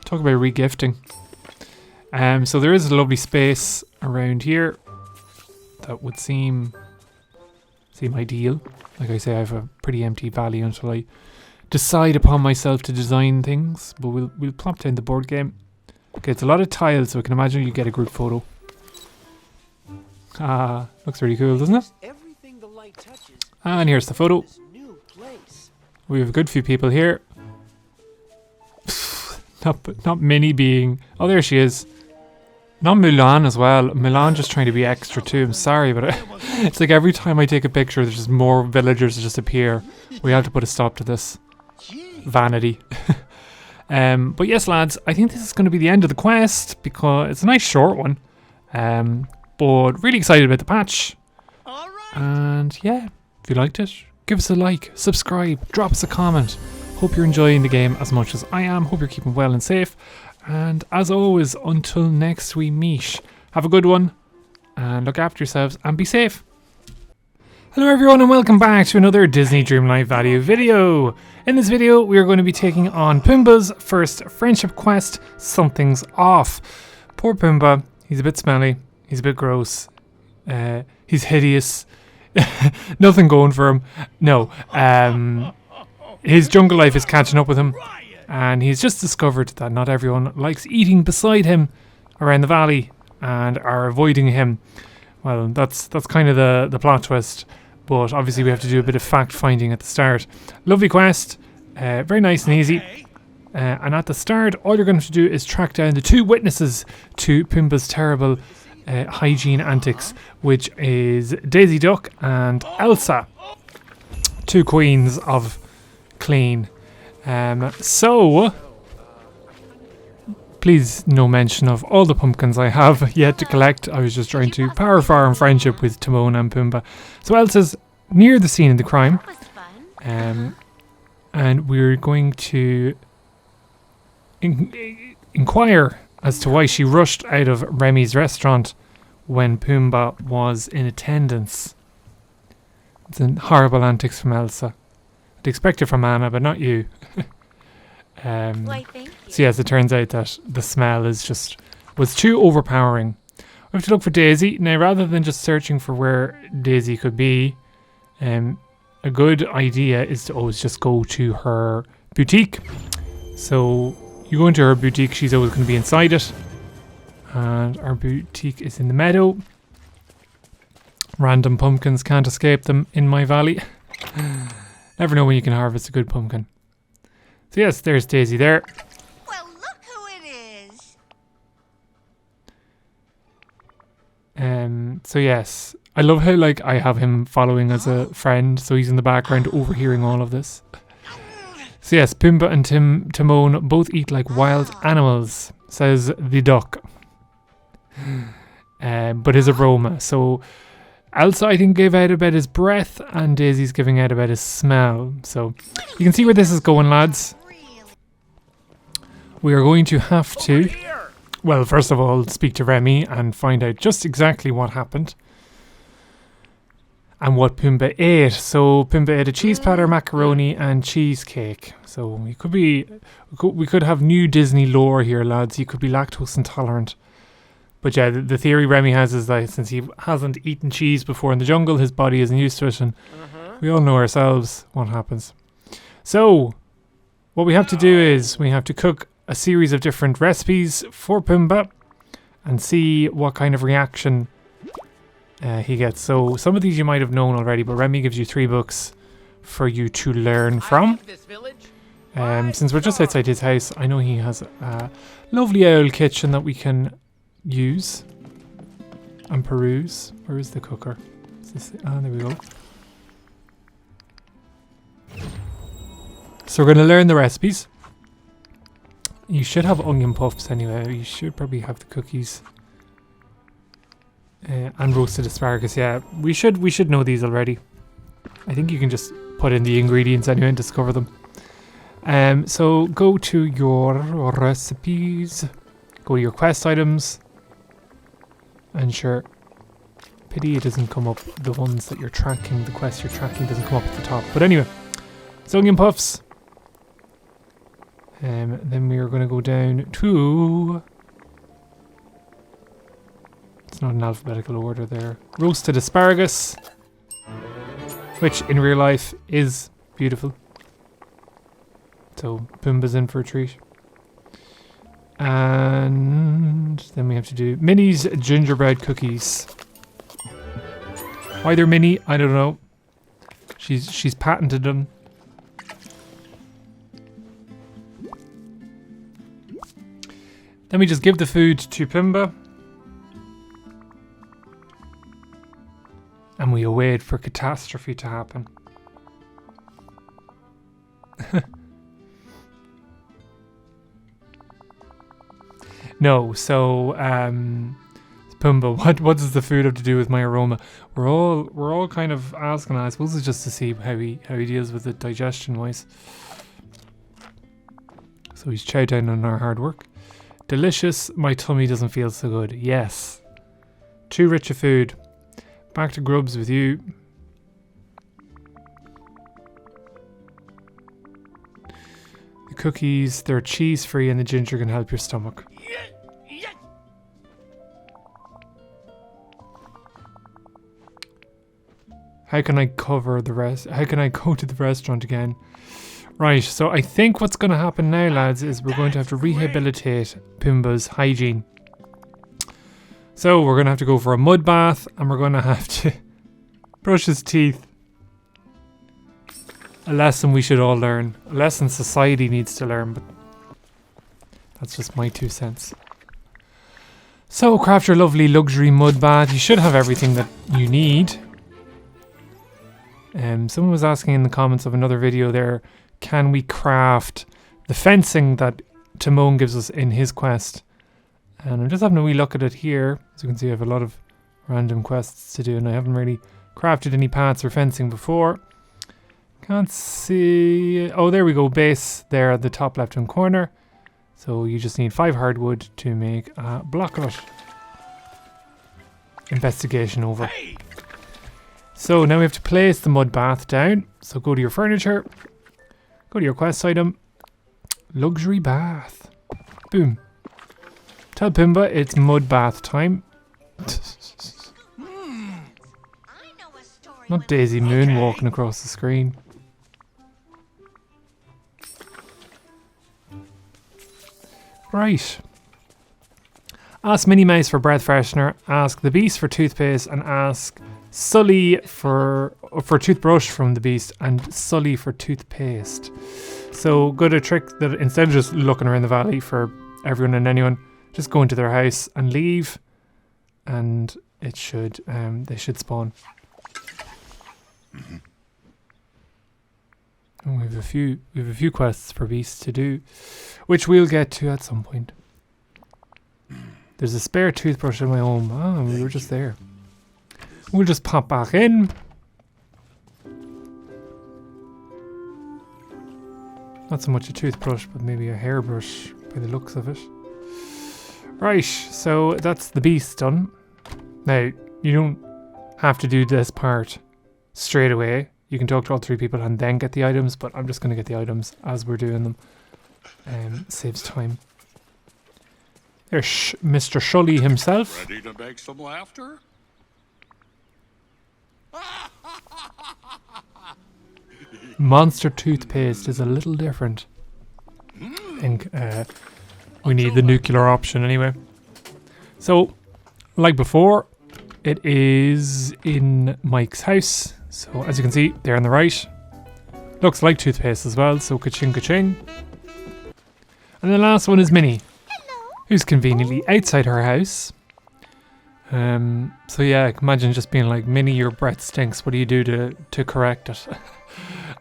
Talk about regifting. So there is a lovely space around here that would seem ideal. Like I say, I have a pretty empty valley until I decide upon myself to design things. But we'll plop down the board game. Okay, it's a lot of tiles, so I can imagine you get a group photo. Looks really cool, doesn't it? Everything the light touches. And here's the photo. This new place. We have a good few people here. not Minnie being... Oh, there she is. Not Mulan as well. Mulan just trying to be extra too. I'm sorry, but it's like every time I take a picture, there's just more villagers that just appear. We have to put a stop to this. Vanity. But yes, lads, I think this is going to be the end of the quest because it's a nice short one. But really excited about the patch. And yeah, if you liked it, give us a like, subscribe, drop us a comment. Hope you're enjoying the game as much as I am. Hope you're keeping well and safe. And as always, until next we meet, have a good one and look after yourselves and be safe. Hello everyone and welcome back to another Disney Dreamlight Valley video. In this video we are going to be taking on Pumbaa's first friendship quest, Something's Off. Poor Pumbaa, he's a bit smelly, he's a bit gross, he's hideous, nothing going for him. No, his jungle life is catching up with him. And he's just discovered that not everyone likes eating beside him around the valley and are avoiding him. Well, that's kind of the plot twist, but obviously we have to do a bit of fact finding at the start. Lovely quest, very nice and easy. And at the start, all you're going to have to do is track down the two witnesses to Pumbaa's terrible hygiene antics, which is Daisy Duck and Elsa, two queens of clean. So please no mention of all the pumpkins I have yet to collect. I was just trying to power farm friendship with Timon and Pumbaa. So Elsa's near the scene of the crime, That was fun. and we're going to inquire as to why she rushed out of Remy's restaurant when Pumbaa was in attendance. It's a horrible antics from Elsa. I'd expect it from Anna, but not you. Why, thank you. So yes, it turns out that the smell was too overpowering. We have to look for Daisy. Now, rather than just searching for where Daisy could be, a good idea is to always just go to her boutique. So you go into her boutique, she's always going to be inside it. And our boutique is in the meadow. Random pumpkins can't escape them in my valley. Never know when you can harvest a good pumpkin. So yes, there's Daisy there. Well, look who it is. So yes, I love how like I have him following as a friend, so he's in the background overhearing all of this. So yes, Pumbaa and Timon both eat like wild animals, says the duck. But his aroma. So Elsa, I think, gave out about his breath, and Daisy's giving out about his smell. So you can see where this is going, lads. We are going to have to, well, first of all, speak to Remy and find out just exactly what happened and what Pumbaa ate. So Pumbaa ate a cheese platter, macaroni, and cheesecake. So we could have new Disney lore here, lads. He could be lactose intolerant. But yeah, the theory Remy has is that since he hasn't eaten cheese before in the jungle, his body isn't used to it, and we all know ourselves what happens. So what we have to do is we have to cook a series of different recipes for Pumbaa and see what kind of reaction he gets. So some of these you might have known already, but Remy gives you 3 books for you to learn from. Since we're just outside his house, I know he has a lovely owl kitchen that we can use and peruse. Where is the cooker? Is this there we go. So we're going to learn the recipes. You should have onion puffs anyway. You should probably have the cookies and roasted asparagus. Yeah, we should know these already. I think you can just put in the ingredients anyway and discover them. So go to your recipes, go to your quest items, and sure, pity it doesn't come up, the ones that you're tracking, the quest you're tracking doesn't come up at the top. But anyway, it's onion puffs. Then we are going to go down to, it's not in alphabetical order there, roasted asparagus, which in real life is beautiful. So Pumbaa's in for a treat. And then we have to do Minnie's gingerbread cookies. Why they're mini, I don't know. She's patented them. Then we just give the food to Pumbaa. And we await for catastrophe to happen. No, so Pumbaa, what does the food have to do with my aroma? We're all kind of asking, I suppose it's just to see how he deals with it digestion wise. So he's chowed down on our hard work. Delicious, my tummy doesn't feel so good. Yes. Too rich a food. Back to grubs with you. The cookies, they're cheese free and the ginger can help your stomach. How can I cover the rest? How can I go to the restaurant again? Right, so I think what's going to happen now, lads, is we're going to have to rehabilitate Pumbaa's hygiene. So we're going to have to go for a mud bath and we're going to have to brush his teeth. A lesson we should all learn. A lesson society needs to learn, but that's just my 2 cents. So craft your lovely luxury mud bath. You should have everything that you need. Someone was asking in the comments of another video there, can we craft the fencing that Timon gives us in his quest? And I'm just having a wee look at it here. As you can see, I have a lot of random quests to do and I haven't really crafted any paths or fencing before. Can't see. Oh, there we go. Base there at the top left hand corner. So you just need 5 hardwood to make a block of it. Investigation over. So now we have to place the mud bath down. So go to your furniture. Go to your quest item. Luxury bath. Boom. Tell Pumbaa it's mud bath time. Not Daisy Moon walking across the screen. Right. Ask Minnie Mouse for breath freshener, ask the Beast for toothpaste, and ask Sully for toothbrush from the beast, and Sully for toothpaste. So good a trick that instead of just looking around the valley for everyone and anyone, just go into their house and leave, and it should they should spawn. And we have a few quests for beasts to do, which we'll get to at some point. There's a spare toothbrush in my home. Ah, we were just there. We'll just pop back in. Not so much a toothbrush, but maybe a hairbrush by the looks of it. Right, so that's the beast done. Now, you don't have to do this part straight away. You can talk to all 3 people and then get the items, but I'm just going to get the items as we're doing them. Saves time. There's Mr. Shully himself. Ready to make some laughter? Monster toothpaste is a little different. I think we need the nuclear option anyway. So, like before, it is in Mike's house. So, as you can see, there on the right. Looks like toothpaste as well, so ka-ching ka-ching. And the last one is Minnie, who's conveniently outside her house. So yeah, imagine just being like, Minnie, your breath stinks. What do you do to correct it?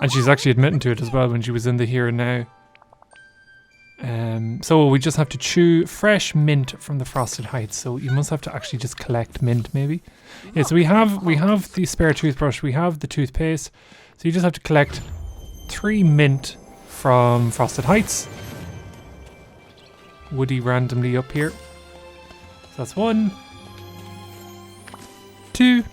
And she's actually admitting to it as well when she was in the here and now. So we just have to chew fresh mint from the Frosted Heights. So you must have to actually just collect mint, maybe. Yeah. So we have the spare toothbrush. We have the toothpaste. So you just have to collect 3 mint from Frosted Heights. Woody randomly up here. So that's 1, 2.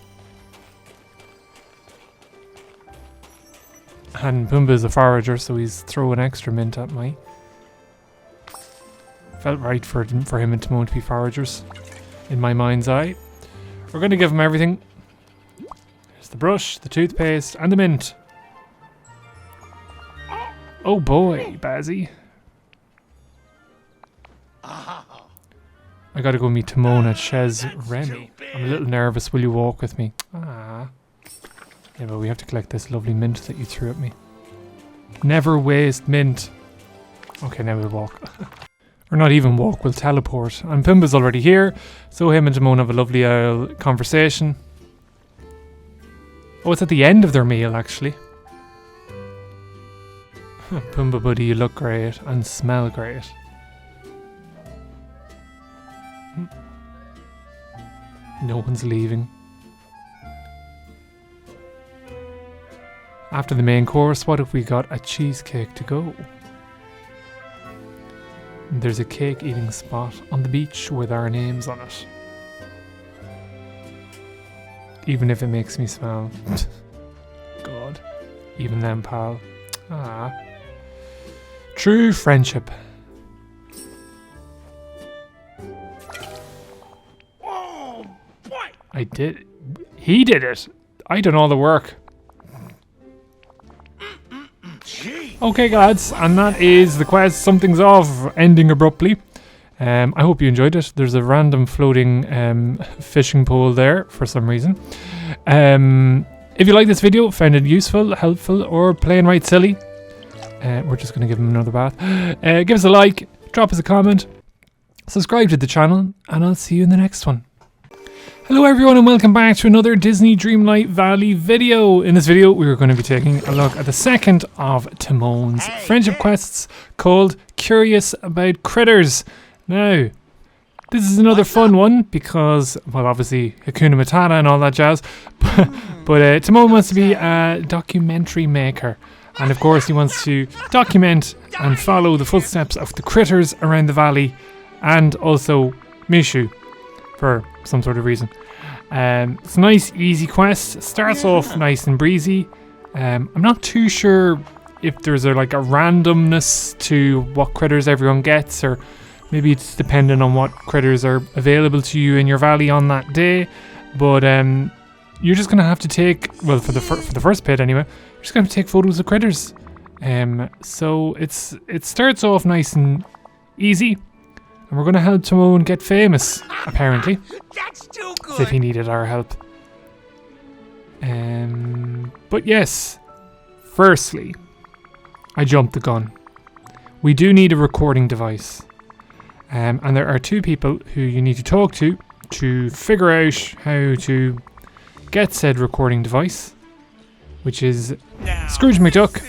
And Pumbaa is a forager, so he's throwing extra mint at me. Felt right for him and Timon to be foragers, in my mind's eye. We're going to give him everything. There's the brush, the toothpaste, and the mint. Oh boy, Bazzy. I gotta go meet Timon at Chez Remy. I'm a little nervous. Will you walk with me? Ah. Yeah, but we have to collect this lovely mint that you threw at me. Never waste mint. Okay, now we'll walk. Or not even walk, we'll teleport. And Pumbaa's already here, so him and Timon have a lovely conversation. Oh, it's at the end of their meal, actually. Pumbaa buddy, you look great and smell great. No one's leaving. After the main course, what if we got a cheesecake to go? There's a cake eating spot on the beach with our names on it. Even if it makes me smile. God. Even then, pal. Ah. True friendship. Oh, boy! I did. He did it. I done all the work. Okay, lads, and that is the quest. Something's off, ending abruptly. I hope you enjoyed it. There's a random floating fishing pole there for some reason. If you like this video, found it useful, helpful, or plain right silly, we're just going to give him another bath. Give us a like, drop us a comment, subscribe to the channel, and I'll see you in the next one. Hello everyone and welcome back to another Disney Dreamlight Valley video. In this video we are going to be taking a look at the second of Timon's friendship quests called Curious About Critters. Now, this is another fun one because, well, obviously Hakuna Matata and all that jazz, but Timon wants to be a documentary maker, and of course he wants to document and follow the footsteps of the critters around the valley and also Mishu for some sort of reason. It's a nice easy quest. Starts off nice and breezy. I'm not too sure if there's a randomness to what critters everyone gets, or maybe it's dependent on what critters are available to you in your valley on that day, but you're just gonna have to take, well, for the first bit anyway, you're just gonna have to take photos of critters. So it starts off nice and easy. And we're going to help Timon get famous, apparently. That's too good. As if he needed our help. But yes, firstly, I jumped the gun. We do need a recording device. And there are 2 people who you need to talk to figure out how to get said recording device, which is Scrooge McDuck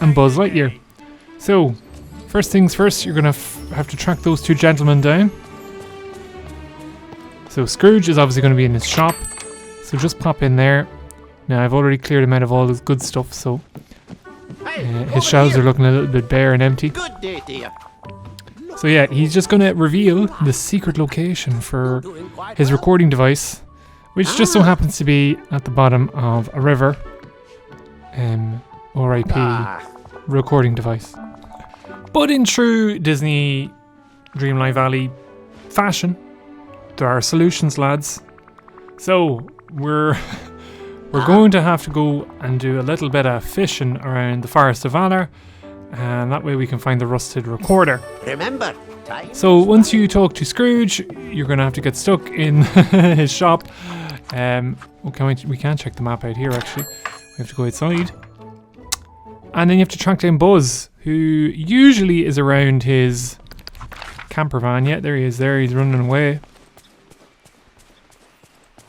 and Buzz Lightyear. So, first things first, you're going to have to track those 2 gentlemen down. So Scrooge is obviously going to be in his shop, so just pop in there. Now I've already cleared him out of all his good stuff, so his shelves are looking a little bit bare and empty. Good day, dear. So yeah, he's just going to reveal the secret location for his recording device, which just so happens to be at the bottom of a river. R.I.P. recording device. But in true Disney Dreamlight Valley fashion, there are solutions, lads. So we're going to have to go and do a little bit of fishing around the Forest of Valor, and that way we can find the rusted recorder. Remember, time. So once you talk to Scrooge, you're going to have to get stuck in his shop. We can't check the map out here actually. We have to go outside. And then you have to track down Buzz, who usually is around his camper van. Yeah, there he is there. He's running away.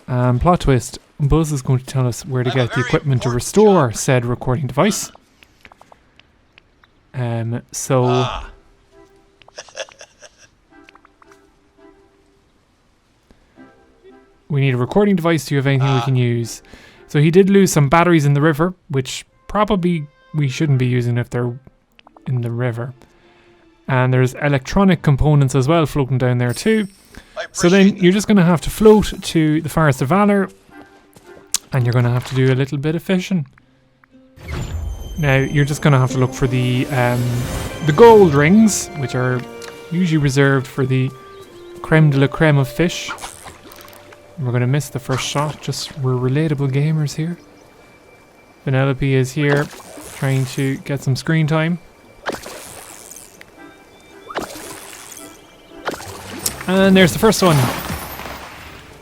Plot twist. Buzz is going to tell us where to get the equipment to restore said recording device. We need a recording device. Do you have anything we can use? So he did lose some batteries in the river, which probably we shouldn't be using if they're in the river. And there's electronic components as well floating down there too. So then you're just going to have to float to the Forest of Valor, and you're going to have to do a little bit of fishing. Now you're just going to have to look for the gold rings, which are usually reserved for the creme de la creme of fish. We're going to miss the first shot, just we're relatable gamers here. Penelope is here trying to get some screen time. And there's the first one.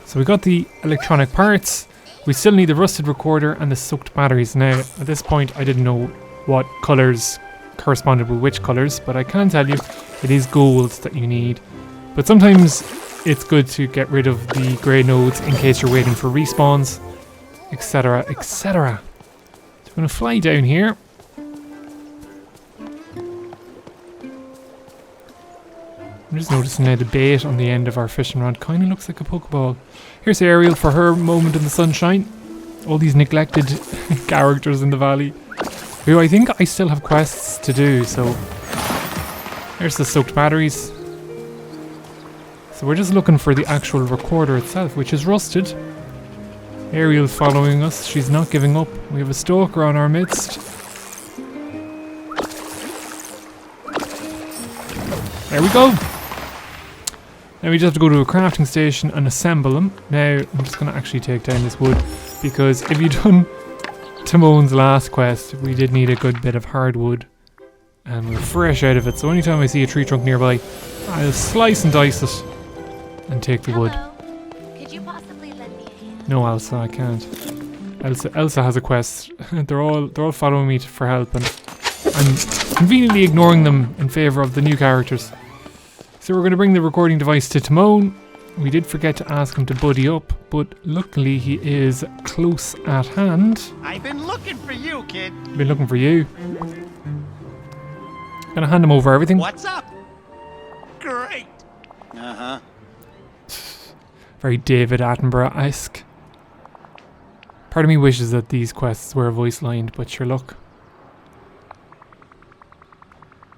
So we got the electronic parts. We still need the rusted recorder and the soaked batteries. Now, at this point, I didn't know what colours corresponded with which colours, but I can tell you it is gold that you need. But sometimes it's good to get rid of the grey nodes in case you're waiting for respawns, etc, etc. So I'm going to fly down here. I'm just noticing now the bait on the end of our fishing rod kind of looks like a Pokeball. Here's Ariel for her moment in the sunshine. All these neglected characters in the valley, who I think I still have quests to do, so... Here's the soaked batteries. So we're just looking for the actual recorder itself, which is rusted. Ariel's following us, she's not giving up. We have a stalker on our midst. There we go! Now we just have to go to a crafting station and assemble them. Now I'm just going to actually take down this wood, because if you've done Timon's last quest, we did need a good bit of hardwood, and we're fresh out of it, so anytime I see a tree trunk nearby, I'll slice and dice it and take the wood. Could you possibly lend me a hand? No, Elsa, I can't. Elsa has a quest. They're all following me for help, and I'm conveniently ignoring them in favour of the new characters. So we're going to bring the recording device to Timon. We did forget to ask him to buddy up, but luckily he is close at hand. I've been looking for you, kid. Been looking for you. Gonna hand him over everything. What's up? Great. Uh-huh. Very David Attenborough-esque. Part of me wishes that these quests were voice lined, but sure luck.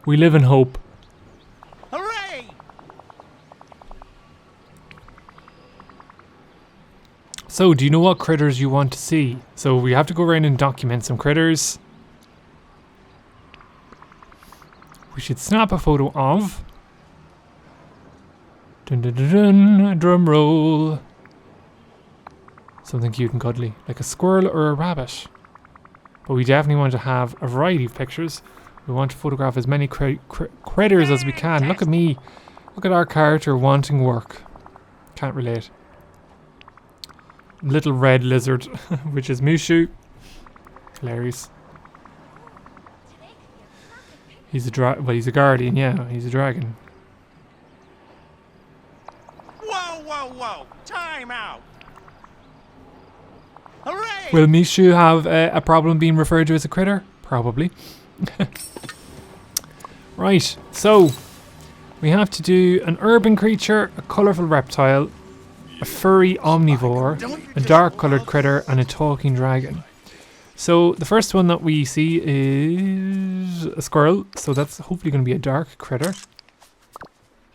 We live in hope. Hooray! So, do you know what critters you want to see? So we have to go around and document some critters. We should snap a photo of... Dun dun dun dun, drum roll. Something cute and cuddly, like a squirrel or a rabbit. But we definitely want to have a variety of pictures. We want to photograph as many critters as we can. Look at me. Look at our character wanting work. Can't relate. Little red lizard, which is Mushu. Hilarious. He's a he's a guardian, yeah, he's a dragon. Whoa, whoa, whoa! Time out! Hooray! Will Mishu have a problem being referred to as a critter? Probably. Right, so we have to do an urban creature, a colourful reptile, a furry omnivore, a dark coloured critter, and a talking dragon. So the first one that we see is a squirrel, so that's hopefully going to be a dark critter.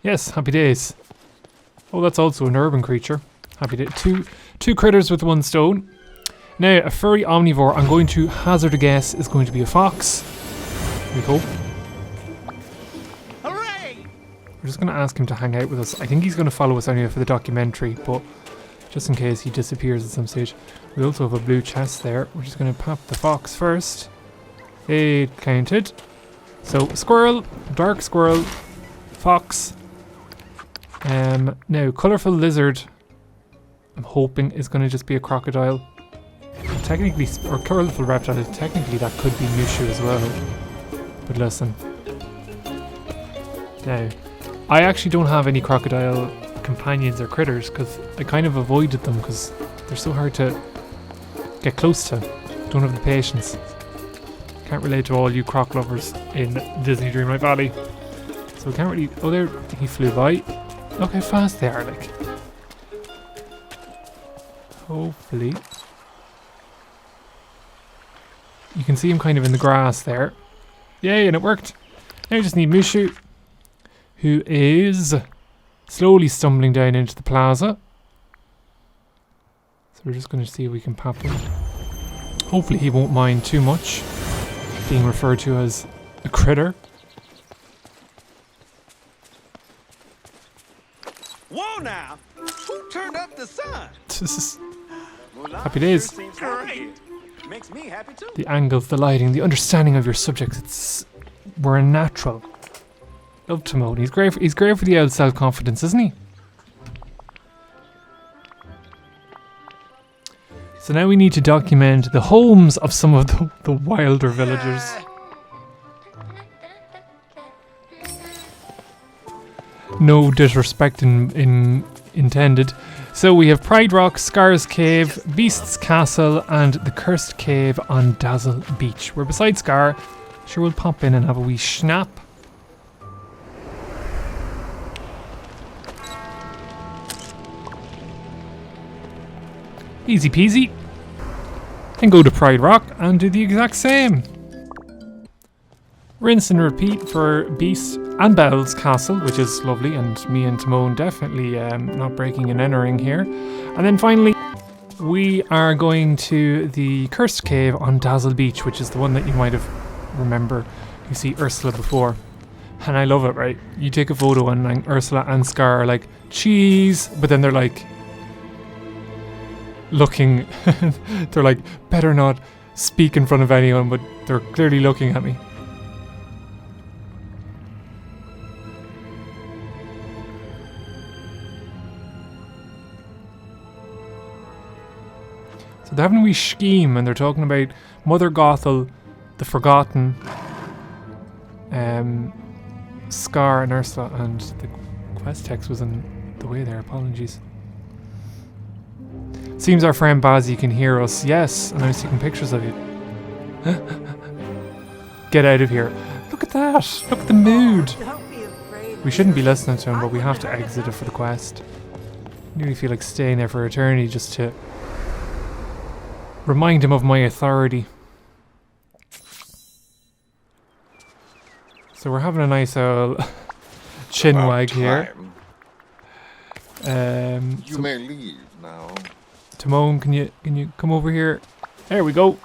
Yes, happy days. Oh, that's also an urban creature. Happy day. Two critters with one stone. Now, a furry omnivore, I'm going to hazard a guess, is going to be a fox. We hope. Hooray! We're just going to ask him to hang out with us. I think he's going to follow us anyway for the documentary, but just in case he disappears at some stage. We also have a blue chest there. We're just going to pop the fox first. It counted. So, squirrel, dark squirrel, fox. Now, colourful lizard, I'm hoping is going to just be a crocodile. Technically, or colourful reptile, technically that could be Mushu as well. But listen. Now, I actually don't have any crocodile companions or critters because I kind of avoided them because they're so hard to get close to. Don't have the patience. Can't relate to all you croc lovers in Disney Dreamlight Valley. So we can't really... Oh, there, he flew by. Look how fast they are, like. Hopefully. You can see him kind of in the grass there. Yay, and it worked. Now we just need Mushu, who is slowly stumbling down into the plaza. So we're just going to see if we can pop him. Hopefully he won't mind too much being referred to as a critter. Whoa now! Who turned up the sun? Happy days. Great! Makes me happy too. The angles, the lighting, the understanding of your subjects. We're a natural. Love Timon. He's great for the old self-confidence, isn't he? So now we need to document the homes of some of the wilder villagers. No disrespect intended. So we have Pride Rock, Scar's Cave, Beast's Castle, and the Cursed Cave on Dazzle Beach. We're beside Scar. Sure, we'll pop in and have a wee snap. Easy peasy. Then go to Pride Rock and do the exact same. Rinse and repeat for Beast and Belle's Castle, which is lovely, and me and Timon definitely not breaking and entering here. And then finally, we are going to the Cursed Cave on Dazzle Beach, which is the one that you might have remember. You see Ursula before. And I love it, right? You take a photo and like, Ursula and Scar are like, cheese, but then they're like, looking, they're like, better not speak in front of anyone, but they're clearly looking at me. So they're having a wee scheme and they're talking about Mother Gothel, the Forgotten, Scar and Ursula, and the quest text was in the way there, apologies. Seems our friend Bazzy can hear us. Yes, and I was taking pictures of you. Get out of here. Look at that. Look at the mood. Don't be afraid. We shouldn't be listening to him, but we have to exit it for the quest. I nearly feel like staying there for eternity just to remind him of my authority. So we're having a nice old chin About wag here. time. You So may leave now. Timon, can you come over here? There we go.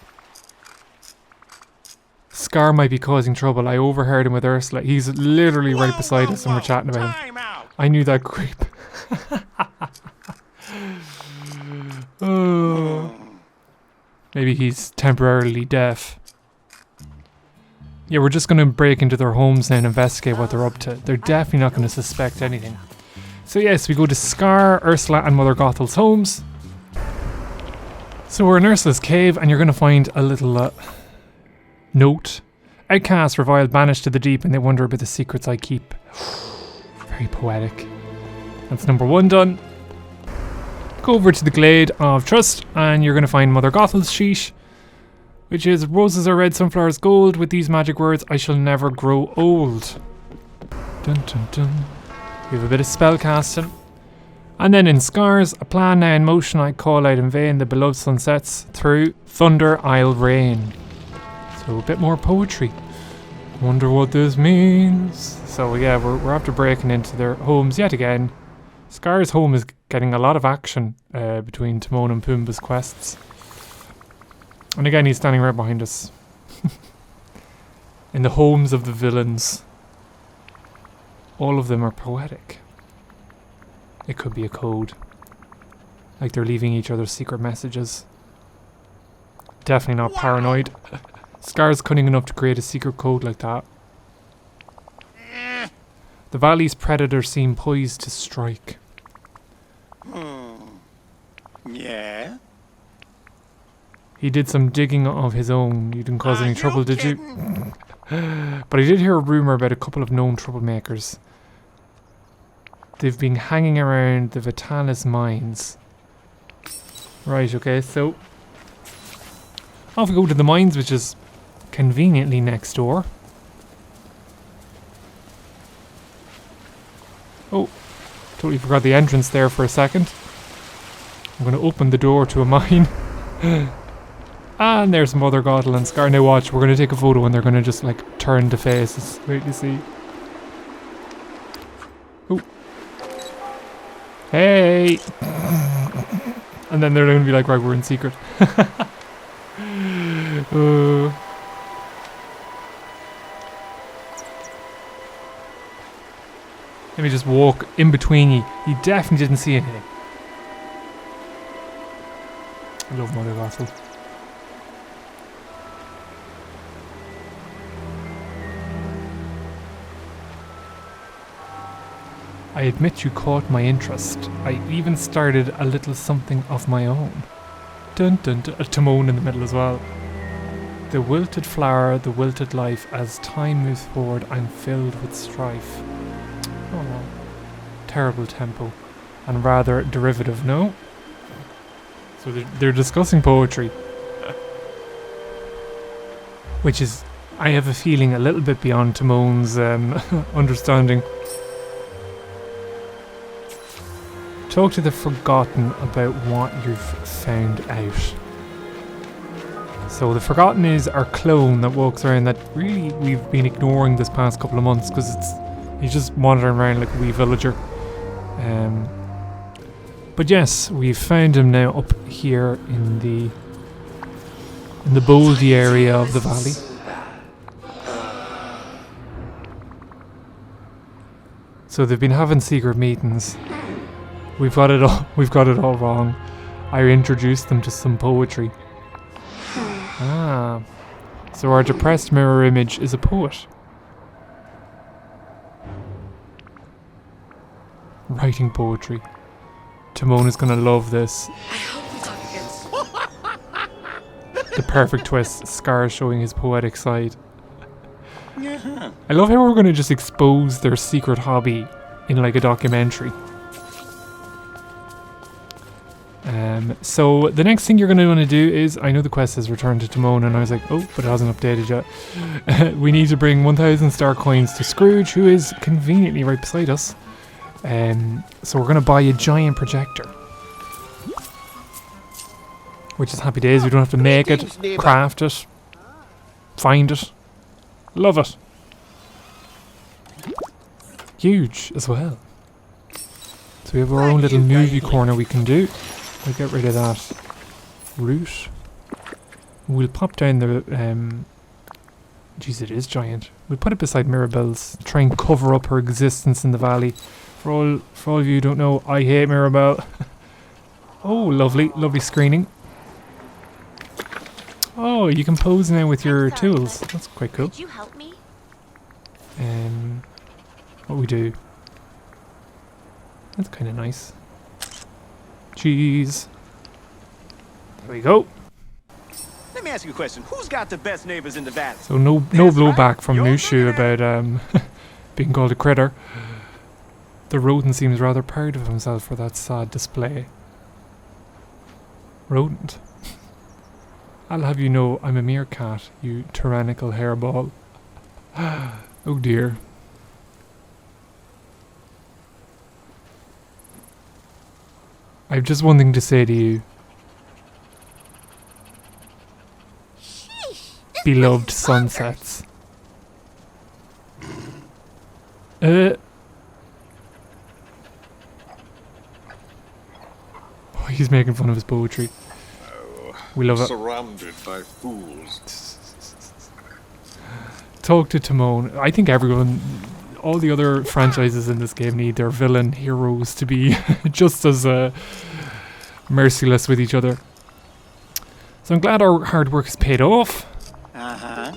Scar might be causing trouble. I overheard him with Ursula. He's literally right beside us and we're chatting about him. Time out! I knew that creep. Oh. Maybe he's temporarily deaf. Yeah, we're just going to break into their homes now and investigate what they're up to. They're definitely not going to suspect anything. So yes, we go to Scar, Ursula and Mother Gothel's homes. So we're in Ursula's cave, and you're going to find a little note. Outcasts, reviled, banished to the deep, and they wonder about the secrets I keep. Very poetic. That's number 1 done. Go over to the Glade of Trust, and you're going to find Mother Gothel's sheet, which is roses are red, sunflowers gold. With these magic words, I shall never grow old. Dun dun dun. We have a bit of spell casting. And then in Scars, a plan now in motion, I call out in vain. The beloved sun sets through thunder, I'll rain. So a bit more poetry. Wonder what this means. So yeah, we're after breaking into their homes yet again. Scar's home is getting a lot of action between Timon and Pumbaa's quests. And again, he's standing right behind us. In the homes of the villains. All of them are poetic. It could be a code. Like they're leaving each other secret messages. Definitely not paranoid. Scar's cunning enough to create a secret code like that. The valley's predators seem poised to strike. Yeah? He did some digging of his own. You didn't cause any trouble, did you? But I did hear a rumour about a couple of known troublemakers. They've been hanging around the Vitalis mines. Right, okay, so off we go to the mines, which is conveniently next door. Oh, totally forgot the entrance there for a second. I'm going to open the door to a mine. And there's Mother Gothel and Scar. Now watch, we're going to take a photo and they're going to just like turn to faces. Wait to see. Oh. Hey! And then they're going to be like, right, we're in secret. Let me just walk in between you. You definitely didn't see anything. I love Mother Gothel. I admit you caught my interest. I even started a little something of my own. Dun dun dun. A Timon in the middle as well. The wilted flower, the wilted life. As time moves forward, I'm filled with strife. Oh, terrible tempo. And rather derivative, no? So they're discussing poetry. Which is, I have a feeling, a little bit beyond Timon's understanding. Talk to the Forgotten about what you've found out. So the Forgotten is our clone that walks around that really we've been ignoring this past couple of months because he's just wandering around like a wee villager. But yes, we've found him now up here in the Boldy area of the valley. So they've been having secret meetings. We've got it all wrong. I introduced them to some poetry. Ah. So our depressed mirror image is a poet. Writing poetry. Timon is gonna love this. The perfect twist. Scar showing his poetic side. I love how we're gonna just expose their secret hobby in like a documentary. So the next thing you're going to want to do is, I know the quest says return to Timon, and I was like, oh, but it hasn't updated yet. We need to bring 1,000 star coins to Scrooge, who is conveniently right beside us. So we're going to buy a giant projector. Which is happy days, we don't have to make it, craft it, find it. Love it. Huge as well. So we have our own little movie corner we can do. We'll get rid of that root. We'll pop down the... Jeez, it is giant. We'll put it beside Mirabelle's. Try and cover up her existence in the valley. For all of you who don't know, I hate Mirabelle. Oh, lovely. Lovely screening. Oh, you can pose now with your tools. That's quite cool. Could you help me? What we do. That's kind of nice. Cheese. There we go. Let me ask you a question. Who's got the best neighbors in the valley? So no That's blowback right, from you're Mushu the about being called a critter. The rodent seems rather proud of himself for that sad display. Rodent. I'll have you know I'm a meerkat, you tyrannical hairball. Oh dear. I've just one thing to say to you. Beloved sunsets. Oh, he's making fun of his poetry. We love it. Surrounded by fools. Talk to Timon. I think everyone, all the other franchises in this game need their villain heroes to be just as merciless with each other. So I'm glad our hard work has paid off. Uh-huh.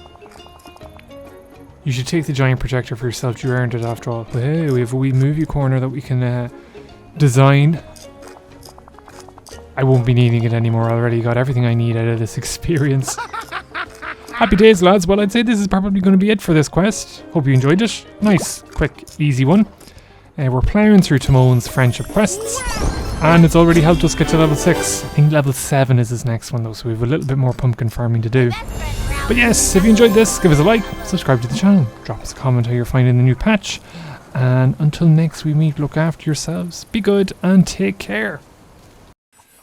You should take the giant projector for yourself. You earned it after all. But hey, we have a wee movie corner that we can design. I won't be needing it anymore. I already got everything I need out of this experience. Happy days, lads. Well, I'd say this is probably going to be it for this quest. Hope you enjoyed it. Nice, quick, easy one. We're ploughing through Timon's friendship quests. And it's already helped us get to level 6. I think level 7 is his next one though, so we have a little bit more pumpkin farming to do. But yes, if you enjoyed this, give us a like, subscribe to the channel, drop us a comment how you're finding the new patch. And until next we meet, look after yourselves, be good, and take care.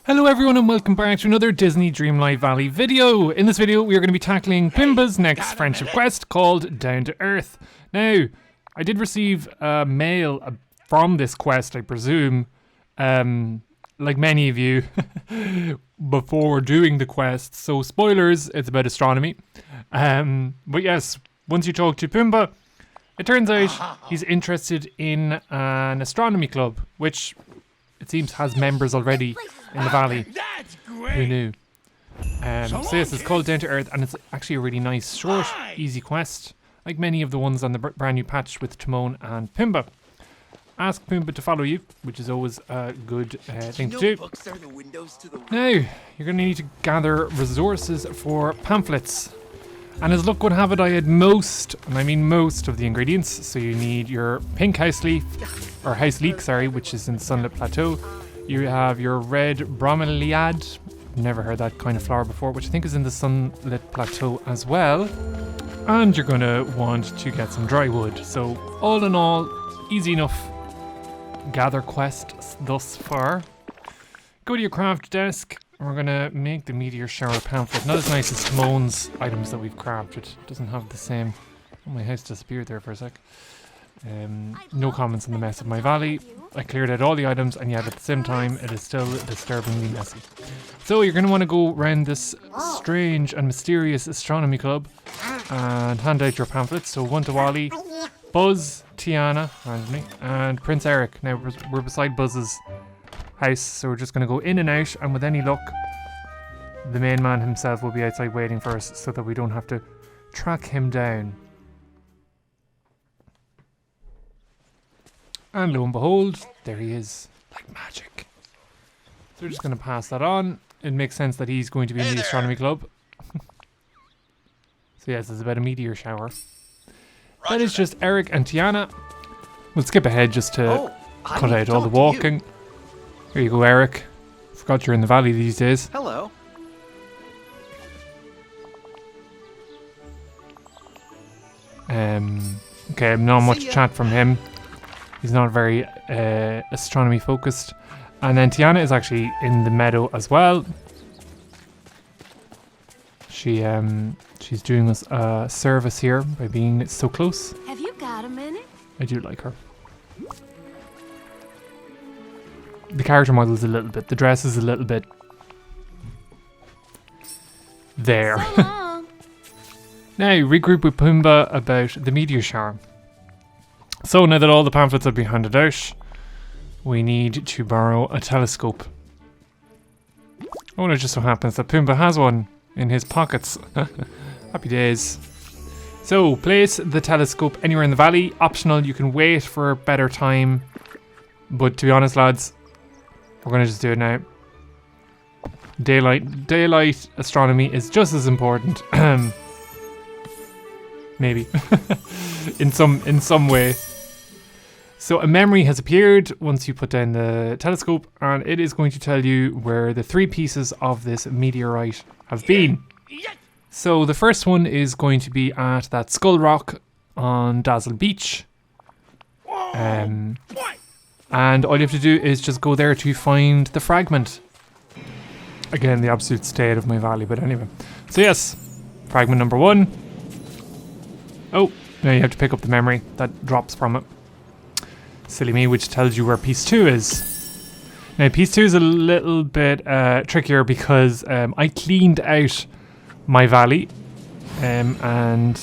Hello everyone and welcome back to another Disney Dreamlight Valley video. In this video we are going to be tackling Pumbaa's next friendship quest called Down to Earth. Now, I did receive mail from this quest, I presume, like many of you, before doing the quest. So spoilers, it's about astronomy. But yes, once you talk to Pumbaa, it turns out he's interested in an astronomy club, which it seems has members already in the valley. That's Who great. knew? So yes, it's called Down to Earth, and it's actually a really nice, short, easy quest, like many of the ones on the brand new patch with Timon and Pumbaa. Ask Pumbaa to follow you, which is always a good thing to do. Books are the windows to the world. Now, you're going to need to gather resources for pamphlets. And as luck would have it, I had most, and I mean most, of the ingredients. So you need your pink house leaf, or house leek, sorry, which is in Sunlit Plateau. You have your red bromeliad, never heard that kind of flower before, which I think is in the Sunlit Plateau as well. And you're going to want to get some dry wood. So all in all, easy enough gather quest thus far. Go to your craft desk. We're gonna make the meteor shower pamphlet. Not as nice as Timon's items that we've crafted. It doesn't have the same. Oh, my house disappeared there for a sec. No comments on the mess of my valley. I cleared out all the items, and yet at the same time it is still disturbingly messy. So you're gonna want to go around this strange and mysterious astronomy club and hand out your pamphlets. So one to Wally, Buzz, Tiana, randomly, and Prince Eric. Now we're beside Buzz's house, so we're just going to go in and out, and with any luck the main man himself will be outside waiting for us so that we don't have to track him down. And lo and behold, there he is, like magic. So we're just going to pass that on. It makes sense that he's going to be in the astronomy club. So yes, it's about a meteor shower. That is just Eric and Tiana. We'll skip ahead just to cut out all the walking. Here you go, Eric. Forgot you're in the valley these days. Hello. Okay, not much chat from him. He's not very astronomy focused. And then Tiana is actually in the meadow as well. She's doing us a service here by being so close. Have you got a minute? I do like her. The character model is a little bit, the dress is a little bit there. So long. Now, regroup with Pumbaa about the meteor shower. So now that all the pamphlets have been handed out, we need to borrow a telescope. Oh, and it just so happens that Pumbaa has one in his pockets. Happy days. So, place the telescope anywhere in the valley. Optional, you can wait for a better time. But to be honest, lads, we're going to just do it now. Daylight astronomy is just as important. Maybe. in some way. So a memory has appeared once you put down the telescope, and it is going to tell you where the 3 pieces of this meteorite have been. So the first one is going to be at that Skull Rock on Dazzle Beach. And all you have to do is just go there to find the fragment. Again, the absolute state of my valley, but anyway. So yes, fragment number 1. Oh, now you have to pick up the memory that drops from it. Silly me, which tells you where piece 2 is. Now piece 2 is a little bit trickier because I cleaned out my valley, and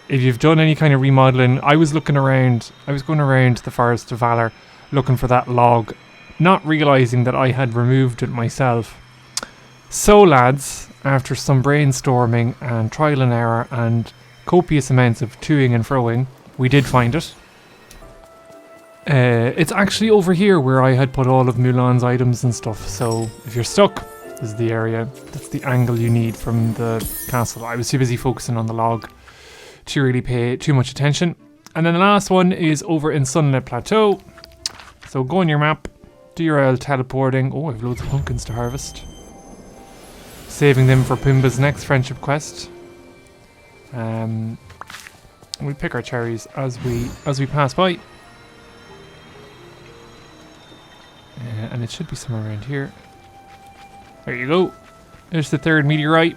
if you've done any kind of remodeling, I was going around the Forest of Valor looking for that log, not realizing that I had removed it myself. So lads, after some brainstorming and trial and error and copious amounts of toing and froing, we did find it. It's actually over here where I had put all of Mulan's items and stuff, so if you're stuck, this is the area, that's the angle you need from the castle. I was too busy focusing on the log to really pay too much attention. And then the last one is over in Sunlit Plateau. So go on your map, do your old teleporting. Oh, I have loads of pumpkins to harvest. Saving them for Pumbaa's next friendship quest. We pick our cherries as we pass by. And it should be somewhere around here. There you go. There's the 3rd meteorite.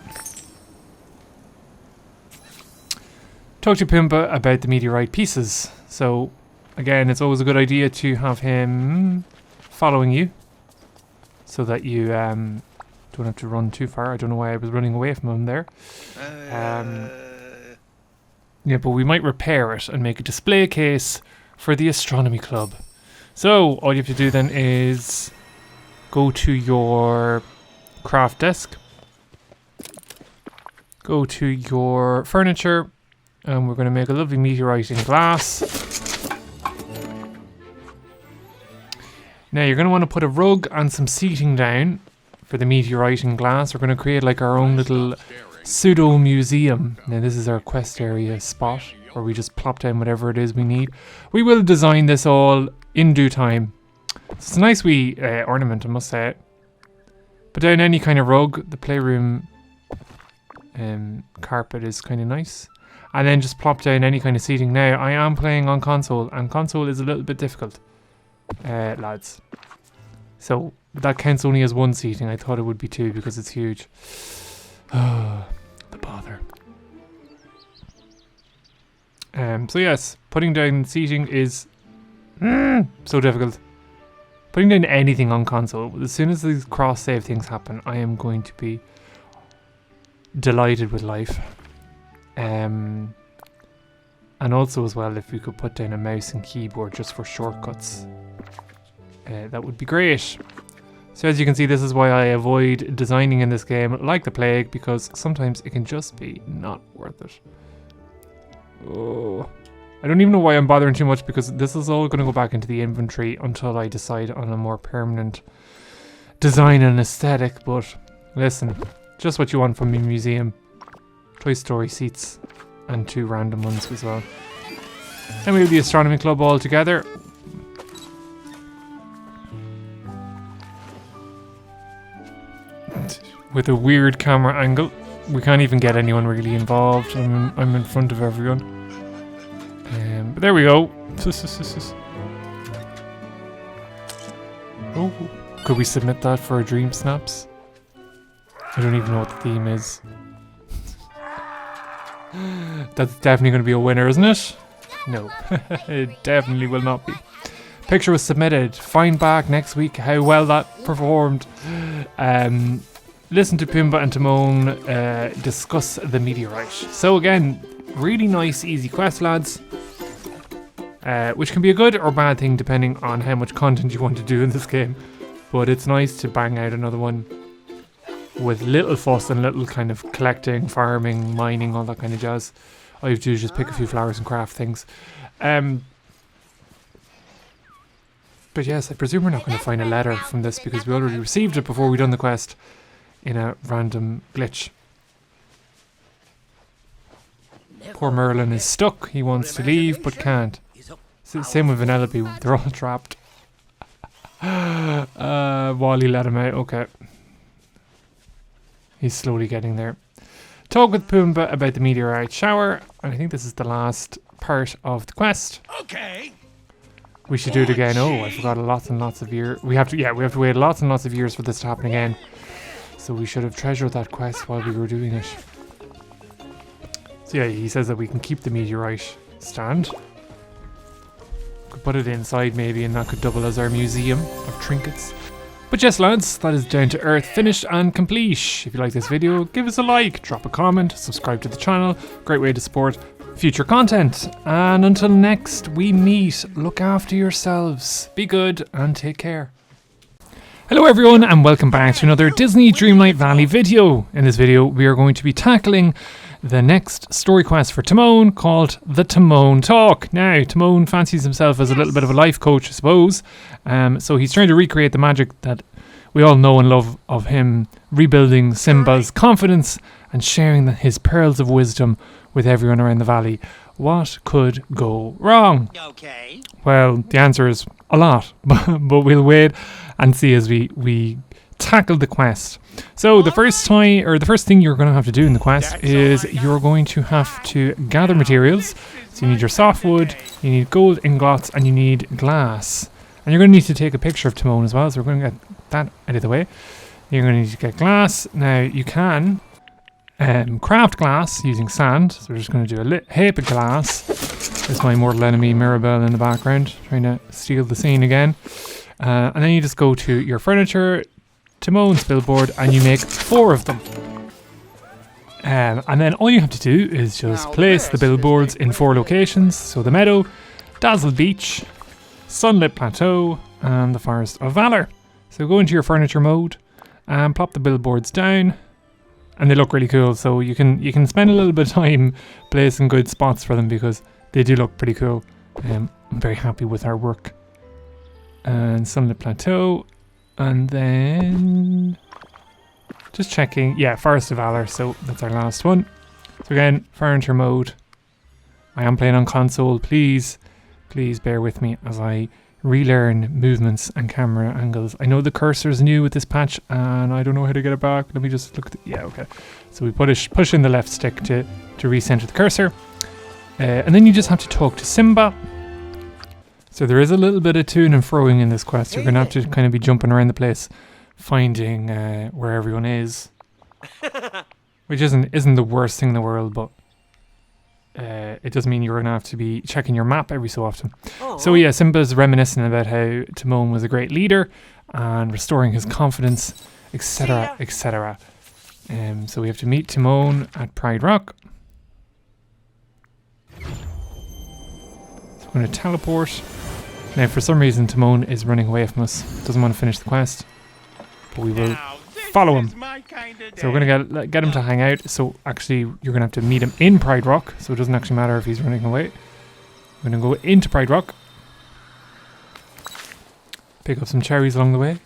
Talk to Pumbaa about the meteorite pieces. So, again, it's always a good idea to have him following you, so that you don't have to run too far. I don't know why I was running away from him there. Yeah, but we might repair it and make a display case for the astronomy club. So, all you have to do then is go to your craft desk, go to your furniture, and we're going to make a lovely meteorite in glass. Now you're going to want to put a rug and some seating down for the meteorite in glass. We're going to create like our own little pseudo museum. Now this is our quest area spot where we just plop down whatever it is we need. We will design this all in due time. It's a nice wee ornament, I must say. Put down any kind of rug. The playroom carpet is kind of nice. And then just plop down any kind of seating. Now, I am playing on console, and console is a little bit difficult, lads. So, that counts only as 1 seating. I thought it would be 2 because it's huge. The bother. So yes, putting down seating is so difficult. Putting down anything on console, as soon as these cross-save things happen, I am going to be delighted with life. And also as well, if we could put down a mouse and keyboard just for shortcuts, that would be great. So as you can see, this is why I avoid designing in this game like the plague, because sometimes it can just be not worth it. Oh, I don't even know why I'm bothering too much, because this is all going to go back into the inventory until I decide on a more permanent design and aesthetic. But listen, just what you want from a museum. Toy Story seats and 2 random ones as well. And we have the astronomy club all together. With a weird camera angle. We can't even get anyone really involved. I'm in front of everyone. But there we go. Oh, could we submit that for a Dream Snaps? I don't even know what the theme is. That's definitely going to be a winner, isn't it? No, it definitely will not be. Picture was submitted. Find back next week how well that performed. Listen to Pumbaa and Timon discuss the meteorite. So again, really nice, easy quest, lads. Which can be a good or bad thing depending on how much content you want to do in this game. But it's nice to bang out another one with little fuss and little kind of collecting, farming, mining, all that kind of jazz. All you have to do is just pick a few flowers and craft things. But yes, I presume we're not going to find a letter from this because we already received it before we done the quest. in a random glitch. Poor Merlin is stuck. He wants to leave but can't. Same with Vanellope. They're all trapped. Wally let him out. Okay. He's slowly getting there. Talk with Pumbaa about the meteorite shower. And I think this is the last part of the quest. Okay. We should do it again. Oh, I forgot lots and lots of years. We have to wait lots and lots of years for this to happen again. So we should have treasured that quest while we were doing it. So yeah, he says that we can keep the meteorite stand. Could put it inside maybe, and that could double as our museum of trinkets. But yes, lads, that is Down to Earth finished and complete. If you like this video, give us a like, drop a comment, subscribe to the channel. Great way to support future content. And until next we meet, look after yourselves, be good, and take care. Hello everyone, and welcome back to another Disney Dreamlight Valley video. In this video, we are going to be tackling the next story quest for Timon, called the Timon Talk. Now, Timon fancies himself as a little bit of a life coach, I suppose. So he's trying to recreate the magic that we all know and love of him rebuilding Simba's confidence and sharing his pearls of wisdom with everyone around the valley. What could go wrong? Okay. Well, the answer is a lot, but we'll wait and see as we tackle the quest. So the first thing you're going to have to do in the quest is you're going to have to gather materials. So you need your softwood, you need gold ingots, and you need glass. And you're going to need to take a picture of Timon as well, so we're going to get that out of the way. You're going to need to get glass. Now you can craft glass using sand. So we're just going to do a heap of glass. There's my mortal enemy Mirabelle in the background, trying to steal the scene again. And then you just go to your furniture, Timon's billboard, and you make 4 of them. And then all you have to do is just place the billboards in 4 locations. So the meadow, Dazzle Beach, Sunlit Plateau, and the Forest of Valor. So go into your furniture mode and plop the billboards down, and they look really cool. So you can spend a little bit of time placing good spots for them because they do look pretty cool. I'm very happy with our work. And Sunlit Plateau, and then just checking, yeah, Forest of Valor, so that's our last one. So again, furniture mode. I am playing on console. Please bear with me as I relearn movements and camera angles. I know the cursor's new with this patch and I don't know how to get it back. Let me just look at yeah, okay. So we push in the left stick to recenter the cursor. And then you just have to talk to Simba. So there is a little bit of toing and froing in this quest. You're going to have to kind of be jumping around the place, finding where everyone is. Which isn't the worst thing in the world, but it does mean you're going to have to be checking your map every so often. So yeah, Simba's reminiscing about how Timon was a great leader and restoring his confidence, etc, etc. So we have to meet Timon at Pride Rock. So we're going to teleport. Now, for some reason, Timon is running away from us. Doesn't want to finish the quest, but we will follow him. So we're going to get him to hang out. So actually, you're going to have to meet him in Pride Rock. So it doesn't actually matter if he's running away. We're going to go into Pride Rock. Pick up some cherries along the way.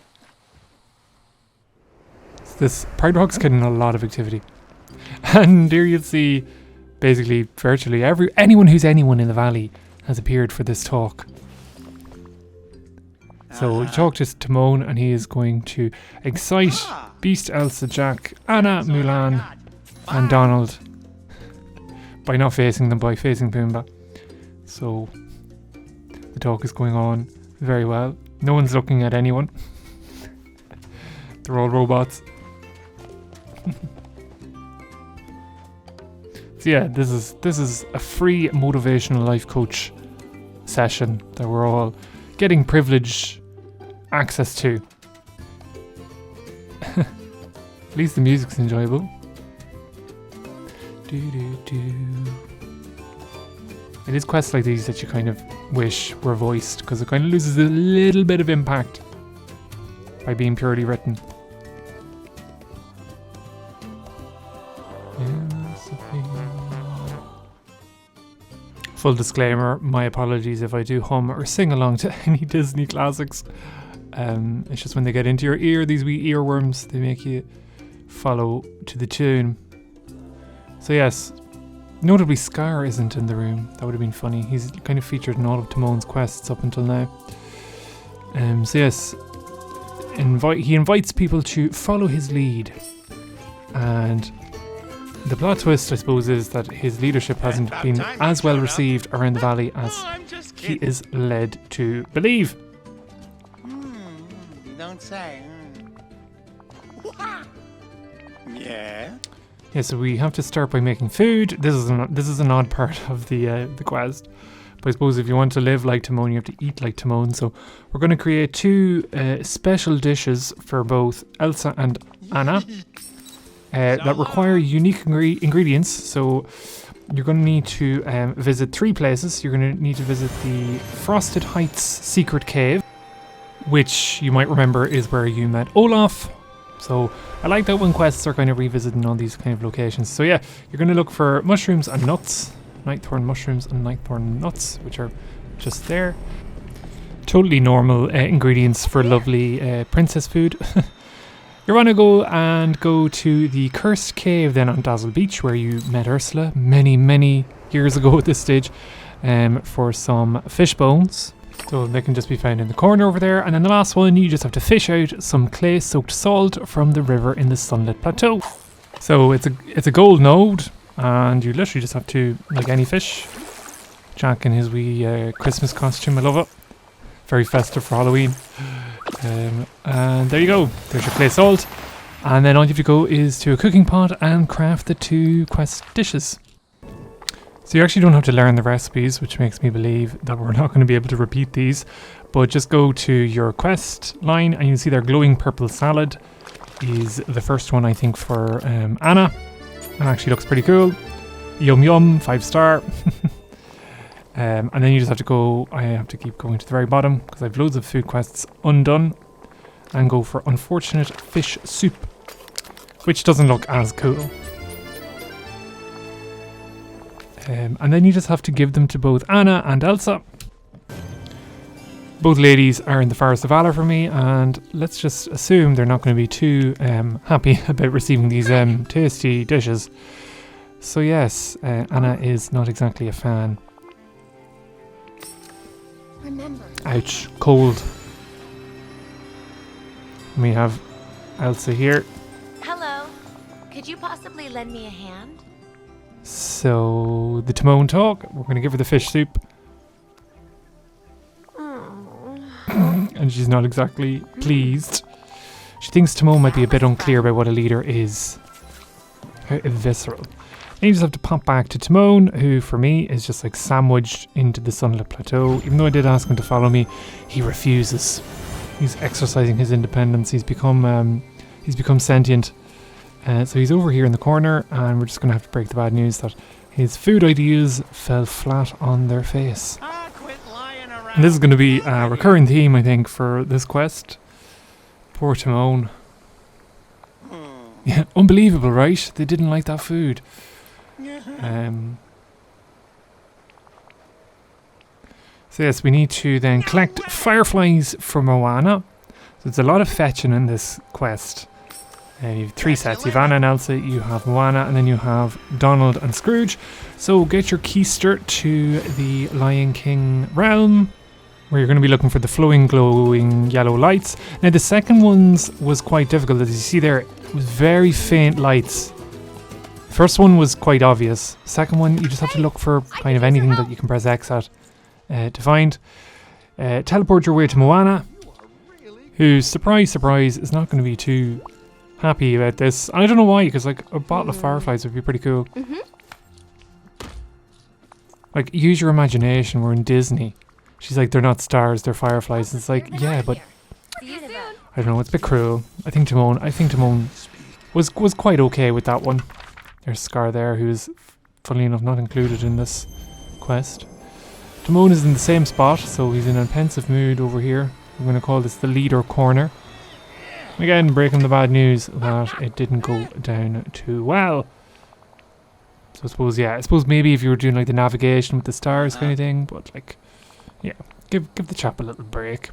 So this Pride Rock's getting a lot of activity. And here you'll see basically virtually anyone who's anyone in the valley has appeared for this talk. So we talk to Timon and he is going to excite Beast, Elsa, Jack, Anna, Mulan and Donald by not facing them, by facing Pumbaa. So the talk is going on very well. No one's looking at anyone. They're all robots. So yeah, this is a free motivational life coach session that we're all getting privilege access to. At least the music's enjoyable. It is quests like these that you kind of wish were voiced, because it kind of loses a little bit of impact by being purely written. Full disclaimer, my apologies if I do hum or sing along to any Disney classics. It's just when they get into your ear, these wee earworms, they make you follow to the tune. So yes, notably Scar isn't in the room. That would have been funny. He's kind of featured in all of Timon's quests up until now. So yes, he invites people to follow his lead, and the plot twist, I suppose, is that his leadership hasn't been as well received around the valley as he is led to believe. Don't say. Yeah. Yeah, so we have to start by making food. This is an odd part of the quest. But I suppose if you want to live like Timon, you have to eat like Timon. So we're going to create 2 special dishes for both Elsa and Anna that require unique ingredients. So you're going to need to visit 3 places. You're going to need to visit the Frosted Heights Secret Cave, which you might remember is where you met Olaf. So I like that when quests are kind of revisiting all these kind of locations. So yeah, you're going to look for mushrooms and nuts. Nightthorn mushrooms and nightthorn nuts, which are just there. Totally normal ingredients for lovely princess food. You're going to go to the Cursed Cave then on Dazzle Beach, where you met Ursula many years ago at this stage, for some fish bones. So they can just be found in the corner over there. And then the last one, you just have to fish out some clay-soaked salt from the river in the Sunlit Plateau. So it's a gold node, and you literally just have to, like any fish. Jack in his wee Christmas costume, I love it. Very festive for Halloween. And there you go. There's your clay salt. And then all you have to go is to a cooking pot and craft the 2 quest dishes. So you actually don't have to learn the recipes, which makes me believe that we're not going to be able to repeat these. But just go to your quest line and you'll see their glowing purple salad is the first one, I think, for Anna. And actually looks pretty cool. Yum yum, 5-star. And then you just have to go, I have to keep going to the very bottom because I have loads of food quests undone, and go for Unfortunate Fish Soup, which doesn't look as cool. And then you just have to give them to both Anna and Elsa. Both ladies are in the Forest of Valor for me, and let's just assume they're not going to be too happy about receiving these tasty dishes. So yes, Anna is not exactly a fan. Remember. Ouch, cold. We have Elsa here. Hello. Could you possibly lend me a hand? So the Timon Talk, we're going to give her the fish soup. And she's not exactly pleased. She thinks Timon might be a bit unclear about what a leader is. How visceral. And you just have to pop back to Timon, who for me is just like sandwiched into the Sunlit Plateau. Even though I did ask him to follow me, he refuses. He's exercising his independence. He's become sentient. So he's over here in the corner, and we're just going to have to break the bad news that his food ideas fell flat on their face. And this is going to be a recurring theme, I think, for this quest. Poor Timon. Yeah, unbelievable, right? They didn't like that food. So yes, we need to then collect fireflies for Moana. So it's a lot of fetching in this quest. You have 3 sets. You have Anna and Elsa, you have Moana, and then you have Donald and Scrooge. So get your keister to the Lion King realm, where you're going to be looking for the flowing, glowing yellow lights. Now the second one's was quite difficult. As you see there, it was very faint lights. First one was quite obvious. Second one, you just have to look for kind of anything that you can press X at to find. Teleport your way to Moana, who, surprise, is not going to be too happy about this. And I don't know why, because like a bottle of fireflies would be pretty cool. Like, use your imagination. We're in Disney. She's like, they're not stars, they're fireflies. It's like, yeah, but I don't know, it's a bit cruel. I think Timon was quite okay with that one. There's Scar there, who's funnily enough not included in this quest. Timon is in the same spot, so he's in a pensive mood over here. I'm going to call this the leader corner. Again, breaking the bad news that it didn't go down too well. So I suppose maybe if you were doing like the navigation with the stars kind of thing, but like, yeah, give the chap a little break.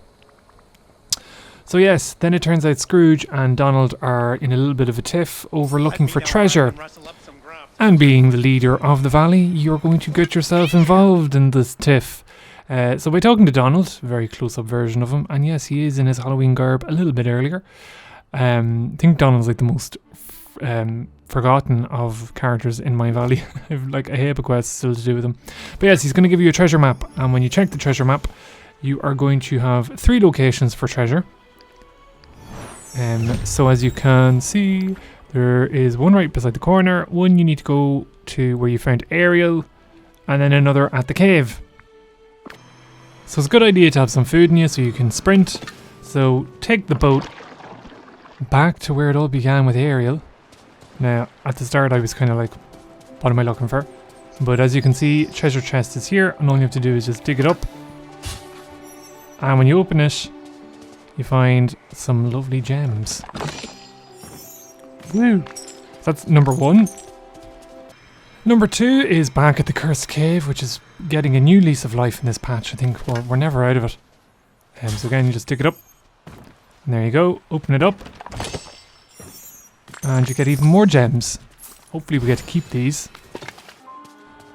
So yes, then it turns out Scrooge and Donald are in a little bit of a tiff over looking for treasure. And being the leader of the valley, you're going to get yourself involved in this tiff. So by talking to Donald, a very close-up version of him, and yes, he is in his Halloween garb a little bit earlier. I think Donald's like the most forgotten of characters in my valley. I have like a heap of quests still to do with him. But yes, he's going to give you a treasure map, and when you check the treasure map, you are going to have 3 locations for treasure. So as you can see, there is one right beside the corner, one you need to go to where you found Ariel, and then another at the cave. So it's a good idea to have some food in you so you can sprint. So take the boat back to where it all began with Ariel. Now, at the start I was kind of like, what am I looking for? But as you can see, treasure chest is here, and all you have to do is just dig it up. And when you open it, you find some lovely gems. Woo! That's number 1. Number 2 is back at the Cursed Cave, which is getting a new lease of life in this patch. I think we're never out of it. So again, you just dig it up. And there you go. Open it up. And you get even more gems. Hopefully we get to keep these.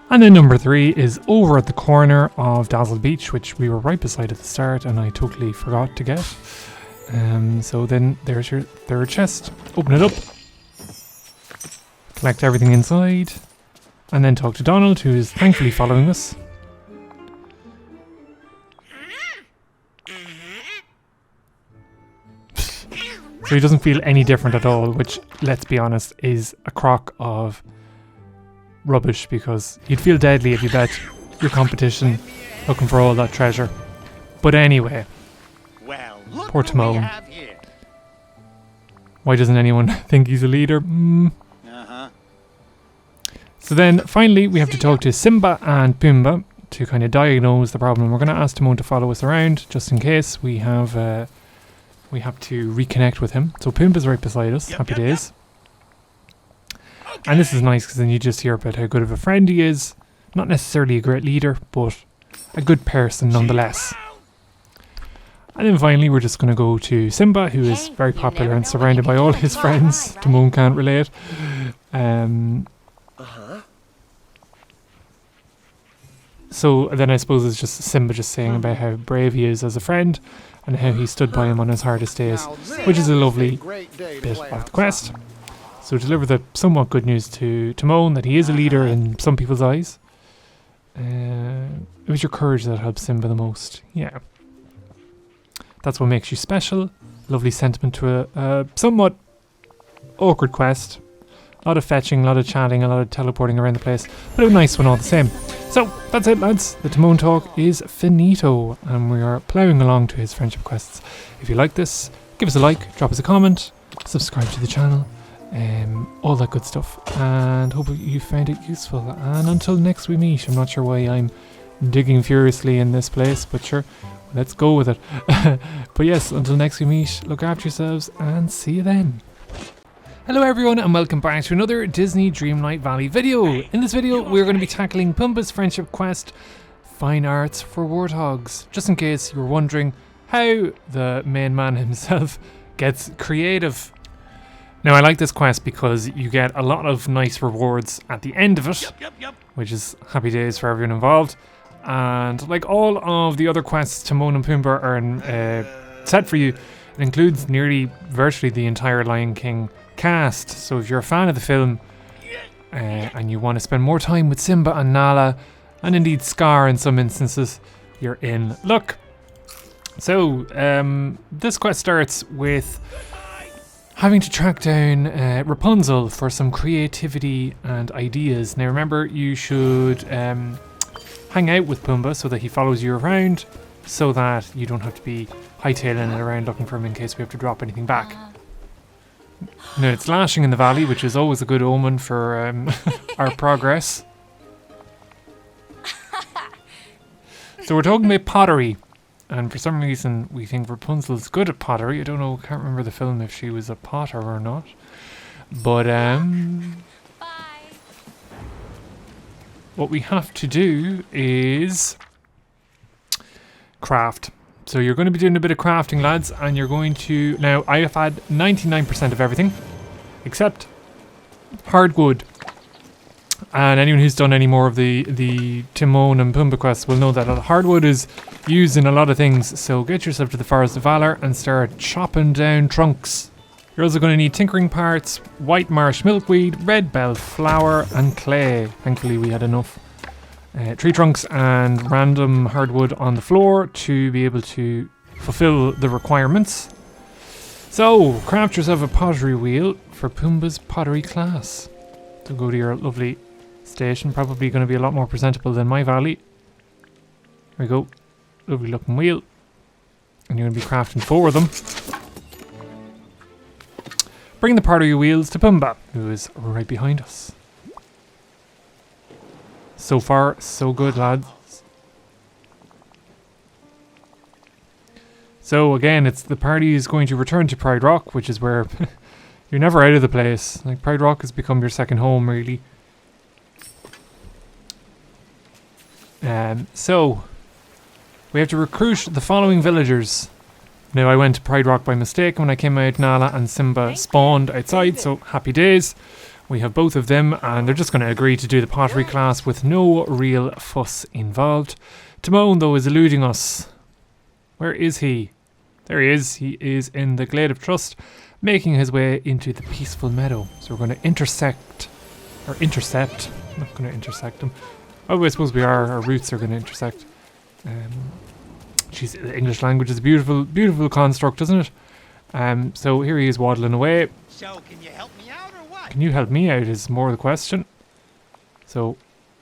And then number 3 is over at the corner of Dazzle Beach, which we were right beside at the start and I totally forgot to get. So then there's your 3rd chest. Open it up. Collect everything inside. And then talk to Donald, who is thankfully following us. So he doesn't feel any different at all, which, let's be honest, is a crock of rubbish, because he'd feel deadly if you bet your competition looking for all that treasure. But anyway, Well, look poor what we Timon. have here. Why doesn't anyone think he's a leader? Uh-huh. So then, finally, we have to talk to Simba and Pumbaa to kind of diagnose the problem. We're going to ask Timon to follow us around, just in case we have to reconnect with him. So Pumbaa's right beside us. Happy days. And this is nice because then you just hear about how good of a friend he is. Not necessarily a great leader, but a good person nonetheless. And then finally we're just going to go to Simba, who is very popular and surrounded by all his friends. Timon can't relate. So then I suppose it's just Simba just saying about how brave he is as a friend and how he stood by him on his hardest days, which is a lovely bit of the quest. So deliver the somewhat good news to Timon that he is a leader in some people's eyes. It was your courage that helped Simba the most. Yeah. That's what makes you special. Lovely sentiment to a somewhat awkward quest. A lot of fetching, a lot of chatting, a lot of teleporting around the place, but a nice one all the same. So that's it, lads. The Timon Talk is finito, and we are ploughing along to his friendship quests. If you like this, give us a like, drop us a comment, subscribe to the channel, all that good stuff, and hope you found it useful. And until next we meet, I'm not sure why I'm digging furiously in this place, but sure, let's go with it. But yes, until next we meet, look after yourselves and see you then. Hello everyone and welcome back to another Disney Dreamlight Valley video. In this video we're going to be tackling Pumbaa's friendship quest, Fine Arts for Warthogs. Just in case you were wondering how the main man himself gets creative. Now I like this quest because you get a lot of nice rewards at the end of it, which is happy days for everyone involved. And like all of the other quests Timon and Pumbaa are set for you, it includes nearly virtually the entire Lion King cast. So if you're a fan of the film and you want to spend more time with Simba and Nala, and indeed Scar in some instances, you're in luck. So this quest starts with having to track down Rapunzel for some creativity and ideas. Now remember, you should hang out with Pumbaa so that he follows you around, so that you don't have to be hightailing it around looking for him in case we have to drop anything back. Now it's lashing in the valley, which is always a good omen for our progress. So we're talking about pottery, and for some reason we think Rapunzel's good at pottery. I don't know, can't remember the film if she was a potter or not. But what we have to do is craft. So you're going to be doing a bit of crafting, lads, and you're going to... Now, I have had 99% of everything, except hardwood. And anyone who's done any more of the Timon and Pumbaa quests will know that hardwood is used in a lot of things. So get yourself to the Forest of Valor and start chopping down trunks. You're also going to need tinkering parts, white marsh milkweed, red bell flower, and clay. Thankfully we had enough. Tree trunks and random hardwood on the floor to be able to fulfill the requirements. So, craft yourself a pottery wheel for Pumbaa's pottery class. So go to your lovely station, probably going to be a lot more presentable than my valley. There we go, lovely looking wheel. And you're going to be crafting 4 of them. Bring the pottery wheels to Pumbaa, who is right behind us. So far, so good, lads. So again, it's the party is going to return to Pride Rock, which is where you're never out of the place. Like, Pride Rock has become your second home, really. So we have to recruit the following villagers. Now, I went to Pride Rock by mistake. When I came out, Nala and Simba spawned outside, so happy days. We have both of them, and they're just going to agree to do the pottery class with no real fuss involved. Timon, though, is eluding us. Where is he? There he is. He is in the Glade of Trust, making his way into the peaceful meadow. So we're going to intercept. I'm not going to intersect him. Oh, I suppose we are. Our routes are going to intersect. The English language is a beautiful, beautiful construct, isn't it? So here he is waddling away. So, can you help me out or what? Can you help me out is more the question. So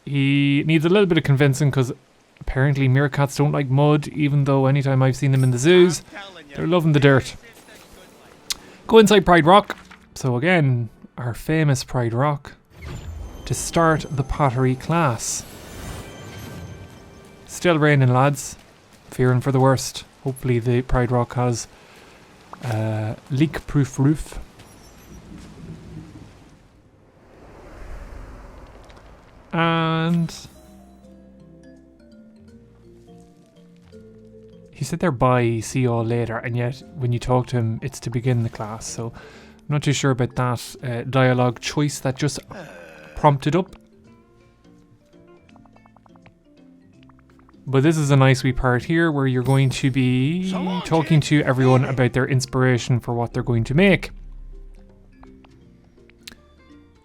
he needs a little bit of convincing because apparently meerkats don't like mud, even though anytime I've seen them in the zoos, they're loving the dirt. Go inside Pride Rock. So again, our famous Pride Rock, to start the pottery class. Still raining, lads. Fearing for the worst. Hopefully the Pride Rock has leak-proof roof. And he said there, bye, see you all later, and yet when you talk to him it's to begin the class, so I'm not too sure about that dialogue choice that just prompted up. But this is a nice wee part here where you're going to be talking to everyone about their inspiration for what they're going to make.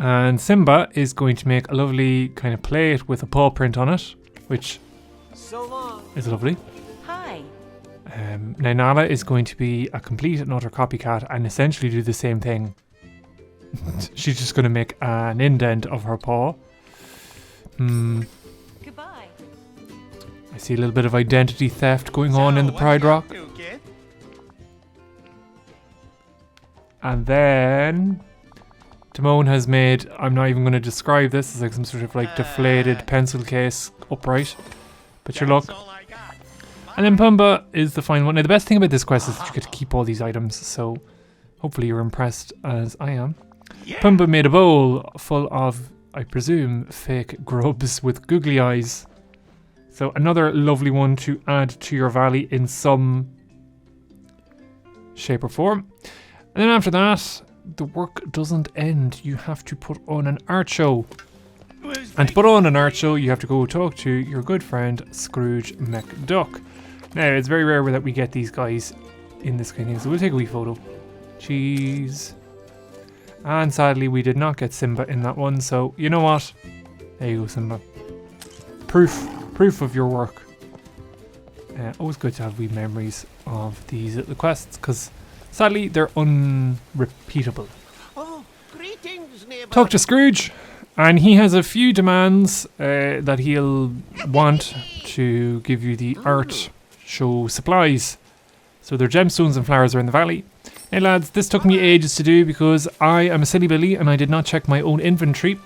And Simba is going to make a lovely kind of plate with a paw print on it, which is lovely. Hi. Now Nala is going to be a complete and utter copycat and essentially do the same thing. She's just going to make an indent of her paw. Goodbye. I see a little bit of identity theft going on in the Pride Rock. And then Timon has made, I'm not even going to describe this, it's like some sort of like deflated pencil case upright. But your luck. And then Pumbaa is the final one. Now the best thing about this quest is that you get to keep all these items, so hopefully you're impressed as I am. Pumbaa made a bowl full of, I presume, fake grubs with googly eyes. So another lovely one to add to your valley in some shape or form. And then after that, the work doesn't end. You have to put on an art show. And to put on an art show, you have to go talk to your good friend Scrooge McDuck. Now, it's very rare that we get these guys in this kind of thing, so we'll take a wee photo. Cheese. And sadly, we did not get Simba in that one, so you know what? There you go, Simba. Proof of your work. Always good to have wee memories of these little quests, because sadly, they're unrepeatable. Oh, greetings, neighbor. Talk to Scrooge, and he has a few demands that he'll want to give you the art show supplies. So their gemstones and flowers are in the valley. Hey lads, this took me ages to do because I am a silly Billy and I did not check my own inventory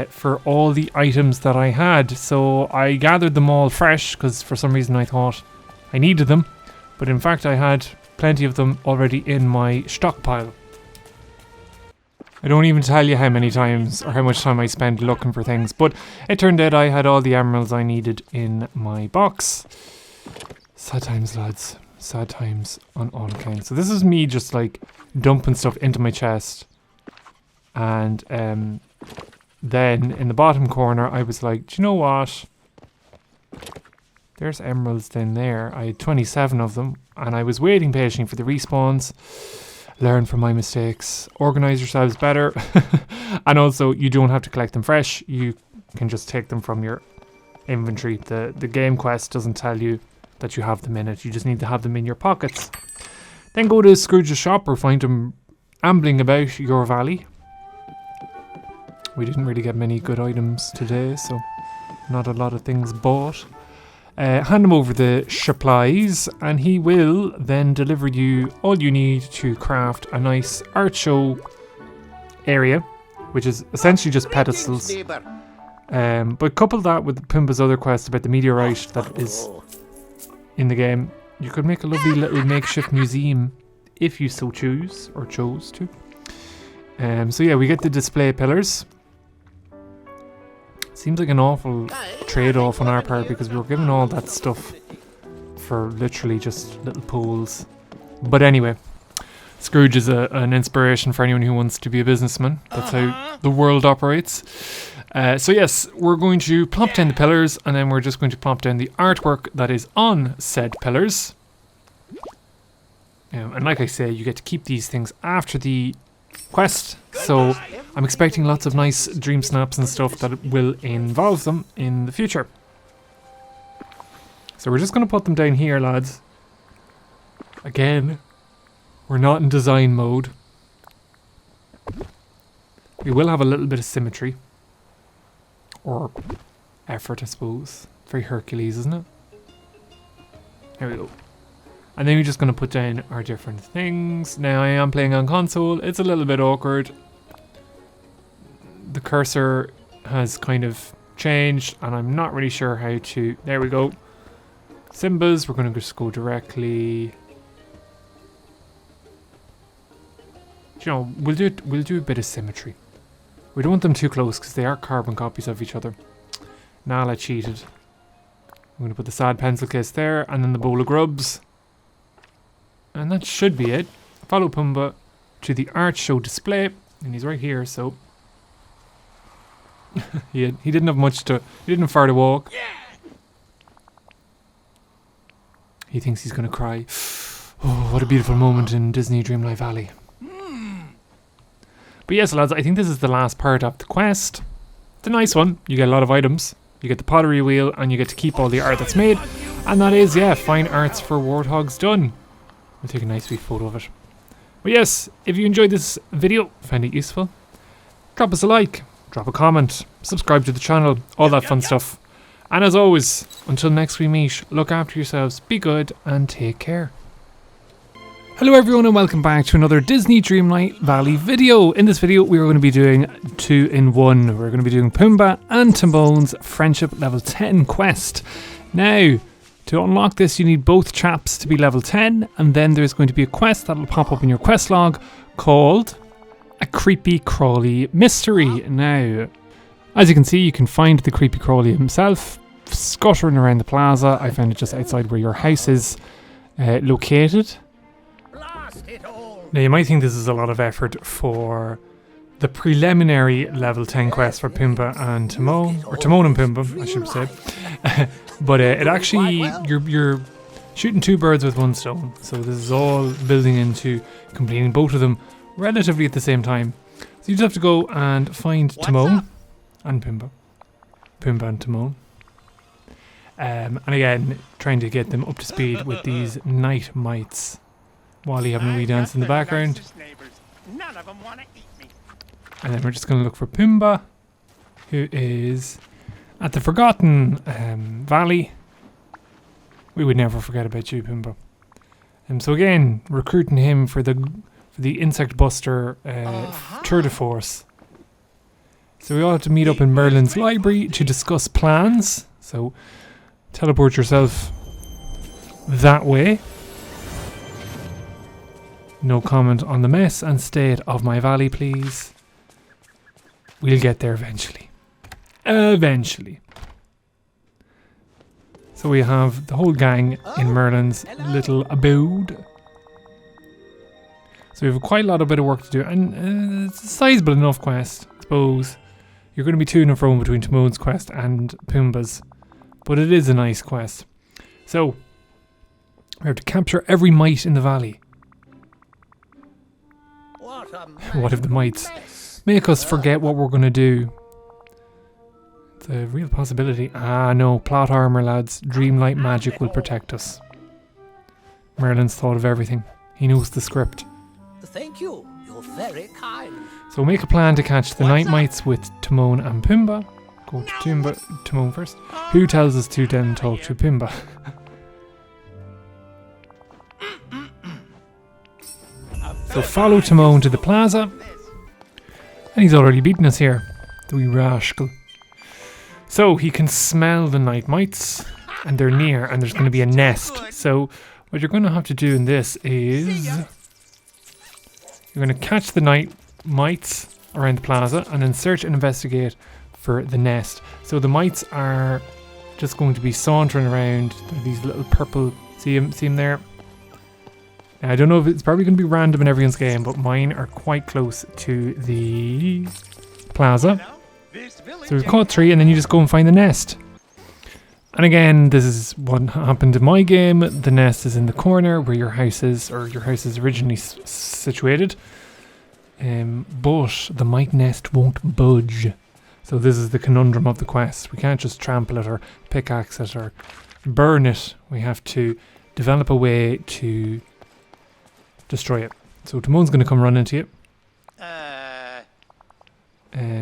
for all the items that I had. So I gathered them all fresh because for some reason I thought I needed them. But in fact I had plenty of them already in my stockpile. I don't even tell you how many times or how much time I spent looking for things, but it turned out I had all the emeralds I needed in my box. Sad times, lads. Sad times on all accounts. So this is me just like dumping stuff into my chest. And then in the bottom corner, I was like, do you know what? There's emeralds down there. I had 27 of them. And I was waiting patiently for the respawns. Learn from my mistakes. Organize yourselves better. And also, you don't have to collect them fresh. You can just take them from your inventory. The game quest doesn't tell you that you have them in it. You just need to have them in your pockets. Then go to Scrooge's shop or find him ambling about your valley. We didn't really get many good items today, so not a lot of things bought. Hand him over the supplies and he will then deliver you all you need to craft a nice art show area, which is essentially just pedestals. But couple that with Pumbaa's other quest about the meteorite that is in the game, you could make a lovely little makeshift museum if you so choose or chose to. So yeah, we get the display pillars. Seems like an awful trade-off on our part because we were given all that stuff for literally just little pools. But anyway, Scrooge is an inspiration for anyone who wants to be a businessman. That's how the world operates. So yes, we're going to plop down the pillars and then we're just going to plop down the artwork that is on said pillars. And like I say, you get to keep these things after the quest. So I'm expecting lots of nice dream snaps and stuff that will involve them in the future. So we're just going to put them down here, lads. Again, we're not in design mode. We will have a little bit of symmetry. Or effort, I suppose. Very Hercules, isn't it? There we go. And then we're just going to put down our different things. Now I am playing on console. It's a little bit awkward. The cursor has kind of changed and I'm not really sure how to... There we go. Simbas, we're going to just go directly... You know, we'll do a bit of symmetry. We don't want them too close because they are carbon copies of each other. Nah, I cheated. I'm going to put the sad pencil case there and then the bowl of grubs. And that should be it. Follow Pumbaa to the art show display. And he's right here, so... he didn't have much to... He didn't have far to walk. He thinks he's going to cry. Oh, what a beautiful moment in Disney Dreamlight Valley. But yes, lads, I think this is the last part of the quest. It's a nice one. You get a lot of items. You get the pottery wheel and you get to keep all the art that's made. And that is, yeah, fine arts for Warthogs done. I'll take a nice wee photo of it. But yes, if you enjoyed this video, found it useful, drop us a like, drop a comment, subscribe to the channel, all that fun stuff. And as always, until next we meet, look after yourselves, be good, and take care. Hello everyone and welcome back to another Disney Dreamlight Valley video. In this video we are going to be doing 2-in-1. We're going to be doing Pumbaa and Timon's Friendship Level 10 quest. Now, to unlock this you need both chaps to be level 10 and then there's going to be a quest that will pop up in your quest log called a creepy crawly mystery. Now, as you can see, you can find the creepy crawly himself scuttering around the plaza. I found it just outside where your house is located. Now you might think this is a lot of effort for the preliminary level 10 quest for Pumbaa and Timon, or Timon and Pumbaa, I should say. But it actually, you're shooting two birds with one stone. So this is all building into completing both of them relatively at the same time. So you just have to go and find Timon and Pumbaa. Pumbaa and Timon. And again, trying to get them up to speed with these night mites. Wally having a wee dance in the background. None of them want to eat me. And then we're just going to look for Pumbaa, who is at the Forgotten Valley. We would never forget about you, Pumbaa. So again, recruiting him for the Insect Buster tour de force. So we all have to meet up in Merlin's library to discuss plans. So teleport yourself that way. No comment on the mess and state of my valley, please. We'll get there eventually. Eventually. So So we have the whole gang in Merlin's little abode. So we have quite a lot of bit of work to do, and it's a sizable enough quest, I suppose. You're going to be to and fro between Timon's quest and Pumbaa's, but it is a nice quest. So we have to capture every mite in the valley. What if the mites make us forget what we're going to do? It's a real possibility. Ah, no, plot armor, lads. Dreamlight magic will protect us. Merlin's thought of everything. He knows the script. Thank you. You're very kind. So make a plan to catch the night mites with Timon and Pumbaa. Go to Timon first. Who tells us to then talk to Pumbaa? So follow Timon to the plaza. And he's already beaten us here. The wee rascal. So he can smell the night mites. And they're near. And there's going to be a nest. So what you're going to have to do in this is... You're going to catch the night mites around the plaza. And then search and investigate for the nest. So the mites are just going to be sauntering around. They're these little purple... See him there? I don't know if it's probably going to be random in everyone's game, but mine are quite close to the plaza. So we've caught 3, and then you just go and find the nest. And again, this is what happened in my game. The nest is in the corner where your house is, or your house is originally situated. But the mite nest won't budge. So this is the conundrum of the quest. We can't just trample it or pickaxe it or burn it. We have to develop a way to destroy it. So Timon's going to come run into you.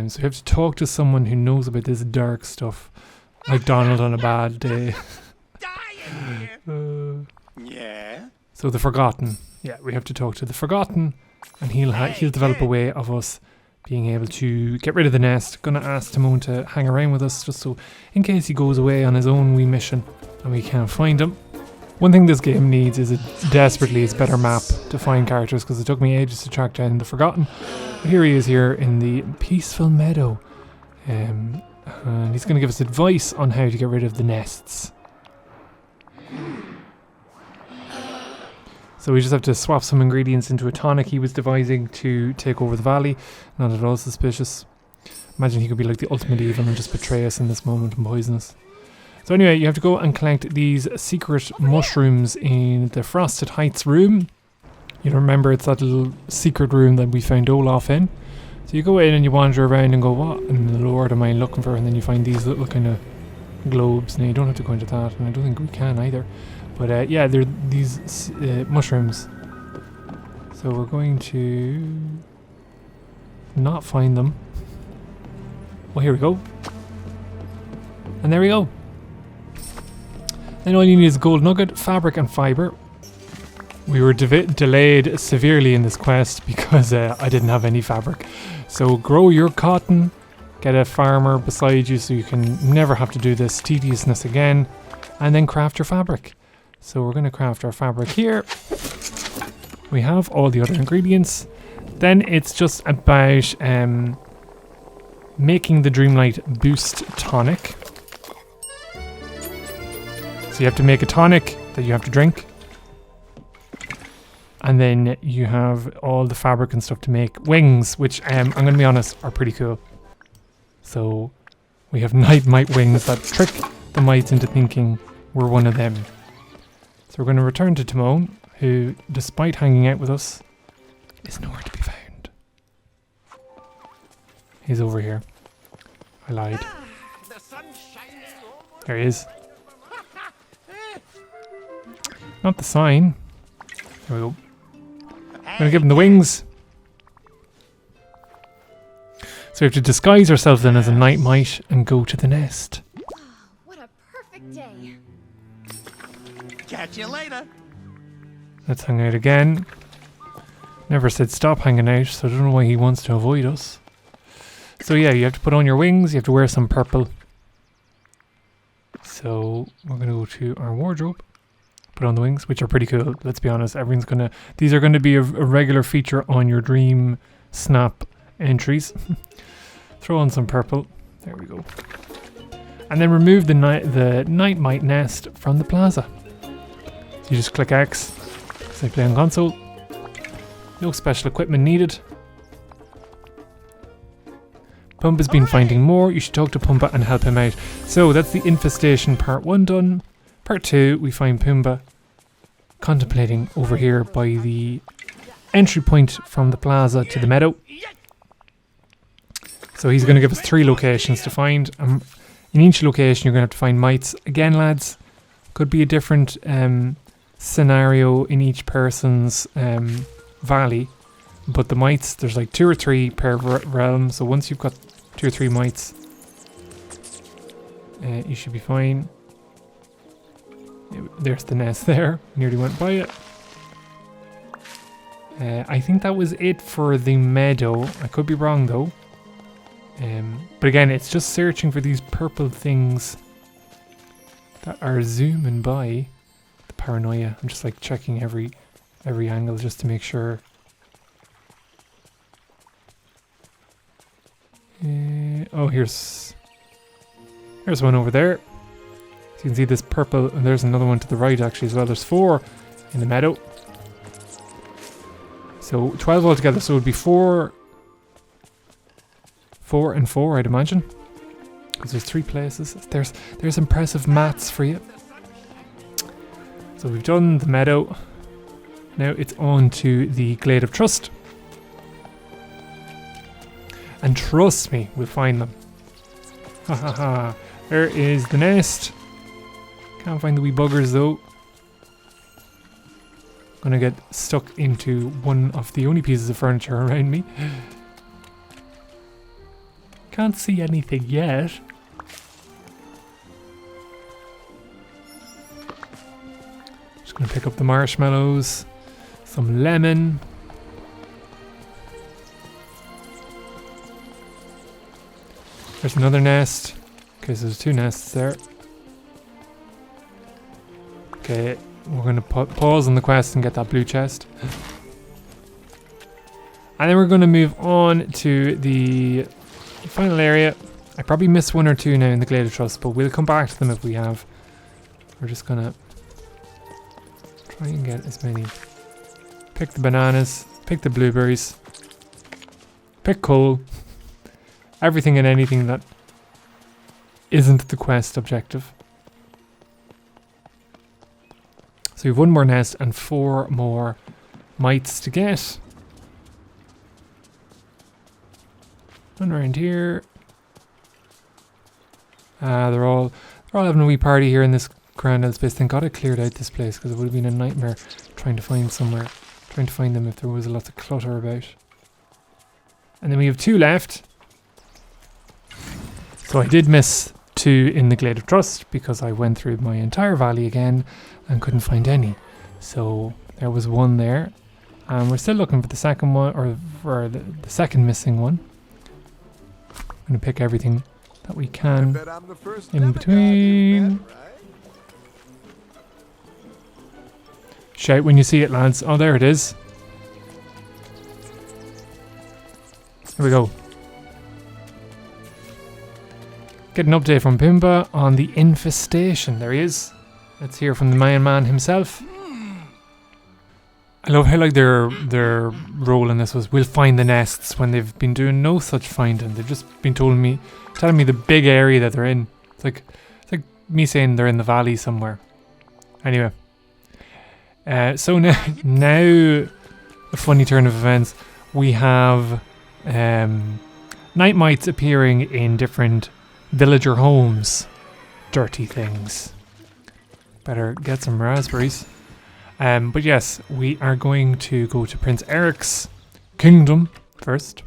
So you have to talk to someone who knows about this dark stuff. Like Donald on a bad day. Yeah. So the Forgotten. Yeah, we have to talk to the Forgotten. And he'll develop a way of us being able to get rid of the nest. Gonna ask Timon to hang around with us just so in case he goes away on his own wee mission and we can't find him. One thing this game needs is desperately is better map to find characters, because it took me ages to track down the Forgotten. But here he is here in the peaceful meadow. And he's going to give us advice on how to get rid of the nests. So we just have to swap some ingredients into a tonic he was devising to take over the valley. Not at all suspicious. Imagine he could be like the ultimate evil and just betray us in this moment and poison us. So anyway, you have to go and collect these secret mushrooms in the Frosted Heights room. You remember it's that little secret room that we found Olaf in. So you go in and you wander around and go, what in the Lord am I looking for? And then you find these little kind of globes. Now you don't have to go into that, and I don't think we can either. But yeah, they're these mushrooms. So we're going to not find them. Well, here we go. And there we go. Then all you need is gold nugget, fabric and fibre. We were delayed severely in this quest because I didn't have any fabric. So grow your cotton, get a farmer beside you so you can never have to do this tediousness again, and then craft your fabric. So we're going to craft our fabric here. We have all the other ingredients. Then it's just about making the Dreamlight Boost Tonic. So you have to make a tonic that you have to drink. And then you have all the fabric and stuff to make wings, which I'm going to be honest, are pretty cool. So we have night mite wings that trick the mites into thinking we're one of them. So we're going to return to Timon, who, despite hanging out with us, is nowhere to be found. He's over here. I lied. There he is. Not the sign. There we go. I'm going to give him the wings. So we have to disguise ourselves then as a night mite and go to the nest. What a perfect day. Catch you later. Let's hang out again. Never said stop hanging out, so I don't know why he wants to avoid us. So yeah, you have to put on your wings, you have to wear some purple. So we're going to go to our wardrobe. Put on the wings, which are pretty cool. Let's be honest, these are going to be a regular feature on your Dream Snap entries. Throw on some purple. There we go. And then remove the night mite nest from the plaza. So you just click X, say play on console. No special equipment needed. Pumbaa's been finding more. You should talk to Pumbaa and help him out. So that's the Infestation part 1 done. Part 2, we find Pumbaa contemplating over here by the entry point from the plaza to the meadow. So he's going to give us 3 locations to find. In each location you're going to have to find mites. Again, lads, could be a different scenario in each person's valley. But the mites, there's like 2 or 3 per realm. So once you've got 2 or 3 mites, you should be fine. There's the nest there. Nearly went by it. I think that was it for the meadow. I could be wrong though. But again, it's just searching for these purple things that are zooming by. The paranoia. I'm just like checking every angle just to make sure. Oh, here's one over there. So you can see this purple, and there's another one to the right actually as well. There's 4 in the meadow. So 12 altogether, so it would be 4 and 4, I'd imagine. Because there's 3 places. There's impressive maths for you. So we've done the meadow. Now it's on to the Glade of Trust. And trust me, we'll find them. Ha ha ha. There is the nest. Can't find the wee buggers though. Gonna get stuck into one of the only pieces of furniture around me. Can't see anything yet. Just gonna pick up the marshmallows, some lemon. There's another nest. Okay, so there's 2 nests there. Okay, we're going to pause on the quest and get that blue chest. And then we're going to move on to the final area. I probably missed 1 or 2 now in the Glade of Trust, but we'll come back to them if we have. We're just going to try and get as many. Pick the bananas, pick the blueberries, pick coal. Everything and anything that isn't the quest objective. So we have 1 more nest and 4 more mites to get. One around here. They're all having a wee party here in this Grandel space. Thank God I cleared out this place because it would have been a nightmare trying to find them if there was a lot of clutter about. And then we have 2 left. So I did miss 2 in the Glade of Trust because I went through my entire valley again and couldn't find any. So there was 1 there. And we're still looking for the second one, or for the second missing one. I'm going to pick everything that we can in between. Shout when you see it, lads. Oh, there it is. Here we go. Get an update from Pumbaa on the Infestation. There he is. Let's hear from the main man himself. I love how like their role in this was we'll find the nests when they've been doing no such finding. They've just been telling me the big area that they're in. It's like me saying they're in the valley somewhere. Anyway. So now a funny turn of events. We have night mites appearing in different villager homes. Dirty things. Better get some raspberries. But yes, we are going to go to Prince Eric's kingdom first,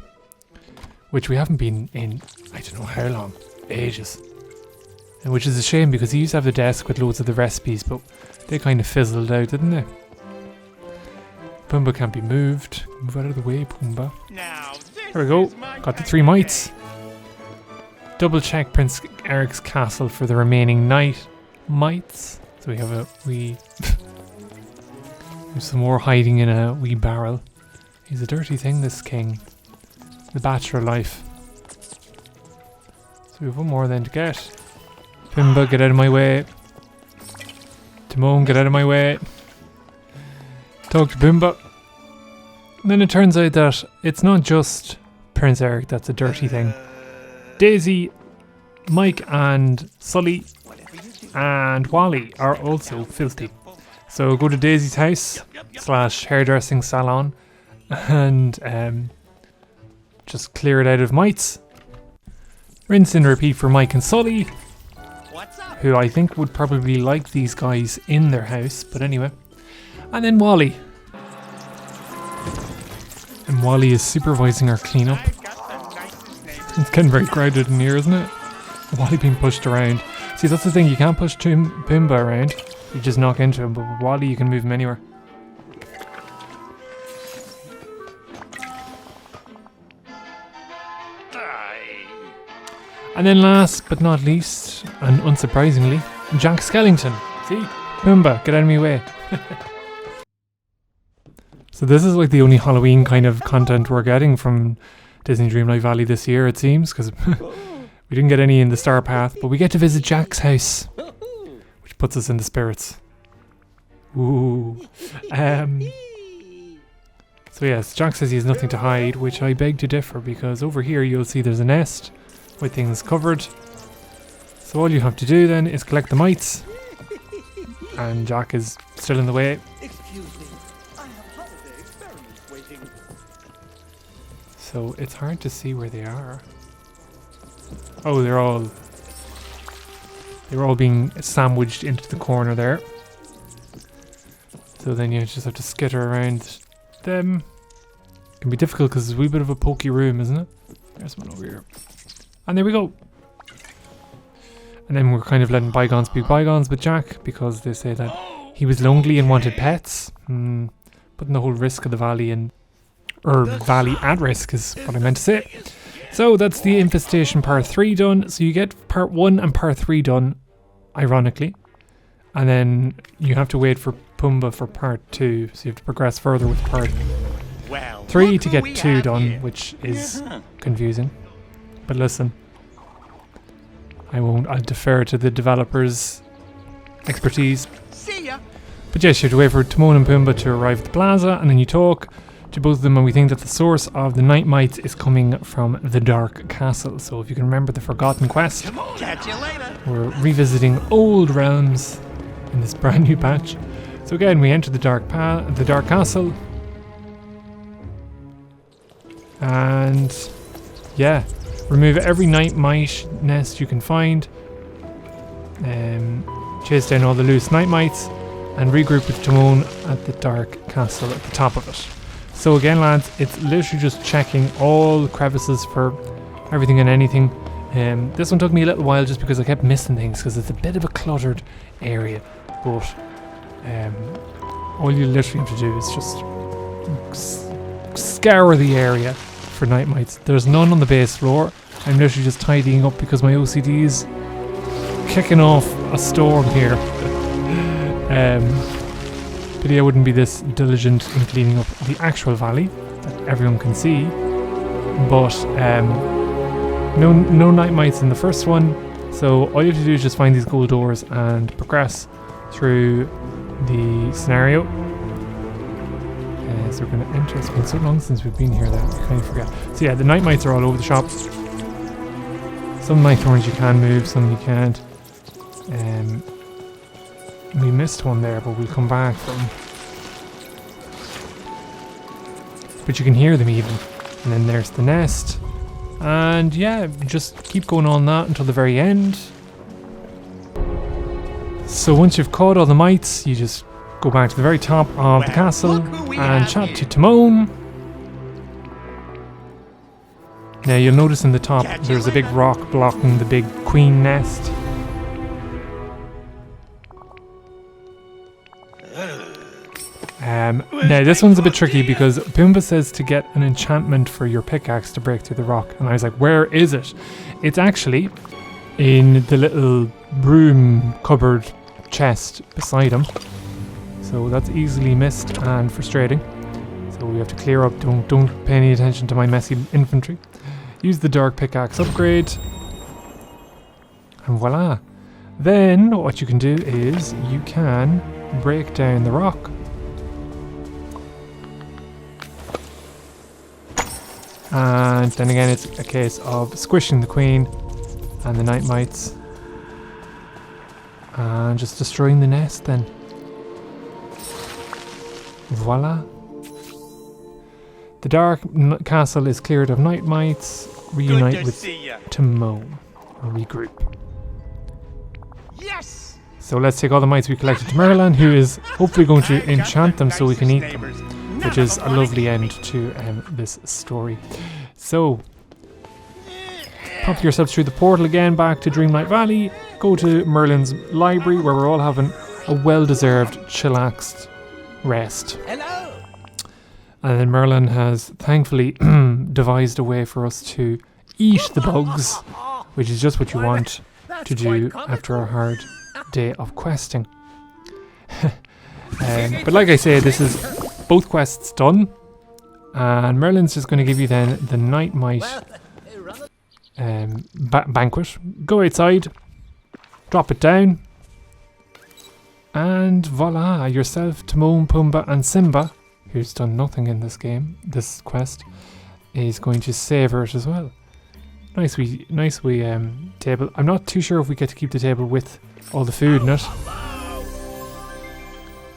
which we haven't been in, I don't know how long, ages. And which is a shame because he used to have the desk with loads of the recipes, but they kind of fizzled out, didn't they? Pumbaa can't be moved. Move out of the way, Pumbaa. There we go. Got the 3 mites. Double check Prince Eric's castle for the remaining night mites. So we have there's some more hiding in a wee barrel. He's a dirty thing, this king. The bachelor life. So we have 1 more then to get. Pumbaa, get out of my way. Timon, get out of my way. Talk to Pumbaa. And then it turns out that it's not just Prince Eric that's a dirty thing. Daisy, Mike and Sully and Wally are also filthy. So go to Daisy's house / hairdressing salon and just clear it out of mites. Rinse and repeat for Mike and Sully, who I think would probably like these guys in their house, but anyway. And then Wally. And Wally is supervising our cleanup. It's getting very crowded in here, isn't it? Wally being pushed around. See, that's the thing, you can't push Pumbaa around. You just knock into him, but with Wally you can move him anywhere. And then last but not least, and unsurprisingly, Jack Skellington. See? Pumbaa, get out of my way. So this is like the only Halloween kind of content we're getting from Disney Dreamlight Valley this year, it seems, because we didn't get any in the Star Path, but we get to visit Jack's house, which puts us in the spirits. Ooh. So yes, Jack says he has nothing to hide, which I beg to differ, because over here you'll see there's a nest with things covered. So all you have to do then is collect the mites, and Jack is still in the way. Excuse me, I have holiday experiments waiting. So it's hard to see where they are. Oh, they're all being sandwiched into the corner there. So then you just have to skitter around them. It can be difficult because it's a wee bit of a pokey room, isn't it? There's one over here. And there we go. And then we're kind of letting bygones be bygones with Jack, because they say that he was lonely and wanted pets. Putting the whole risk of the valley valley at risk is what I meant to say. So that's the Infestation Part 3 done. So you get Part 1 and Part 3 done, ironically. And then you have to wait for Pumbaa for Part 2. So you have to progress further with Part 3 to get 2 done, which is confusing. But listen, I'll defer to the developers' expertise. See ya. But yes, you have to wait for Timon and Pumbaa to arrive at the plaza, and then you talk to both of them, and we think that the source of the night mites is coming from the Dark Castle. So if you can remember the Forgotten Quest, Catch you later. we're revisiting old realms in this brand new patch. So again, we enter the Dark Castle, and yeah, remove every night mite nest you can find, chase down all the loose night mites, and regroup with Timon at the Dark Castle at the top of it. So again, lads, it's literally just checking all crevices for everything and anything. This one took me a little while just because I kept missing things, because it's a bit of a cluttered area. But all you literally have to do is just scour the area for night mites. There's none on the base floor. I'm literally just tidying up because my OCD is kicking off a storm here. Pity I wouldn't be this diligent in cleaning up the actual valley that everyone can see. But no night mites in the first one. So all you have to do is just find these gold doors and progress through the scenario. So we're going to enter. It's been so long since we've been here that I kind of forget. So yeah, the night mites are all over the shop. Some night thorns you can move, some you can't. We missed one there, but we'll come back for them. But you can hear them even. And then there's the nest. And yeah, just keep going on that until the very end. So once you've caught all the mites, you just go back to the very top of the castle and chat to Timon. Now you'll notice in the top there's a big rock blocking the big queen nest. Now this one's a bit tricky because Pumbaa says to get an enchantment for your pickaxe to break through the rock, and I was like, where is it? It's actually in the little broom cupboard chest beside him. So that's easily missed and frustrating. So we have to clear up. Don't pay any attention to my messy infantry. Use the dark pickaxe upgrade. And voila. Then what you can do is you can break down the rock. And then again it's a case of squishing the queen and the night mites and just destroying the nest then. Voila. The dark castle is cleared of night mites. Reunite Good to with see ya. Timon. Or regroup. Yes! So let's take all the mites we collected to Merlin, who is hopefully going to enchant them so we can eat them, which is a lovely end to this story. So, pop yourselves through the portal again back to Dreamlight Valley. Go to Merlin's library where we're all having a well-deserved chillaxed rest. Hello. And then Merlin has thankfully devised a way for us to eat the bugs, which is just what you want to do after a hard day of questing. But like I say, this is both quests done, and Merlin's just going to give you then the Night Mite banquet. Go outside, drop it down, and voila, yourself, Timon, Pumbaa and Simba, who's done nothing in this game, this quest, is going to savour it as well. Nice wee table. I'm not too sure if we get to keep the table with all the food in it.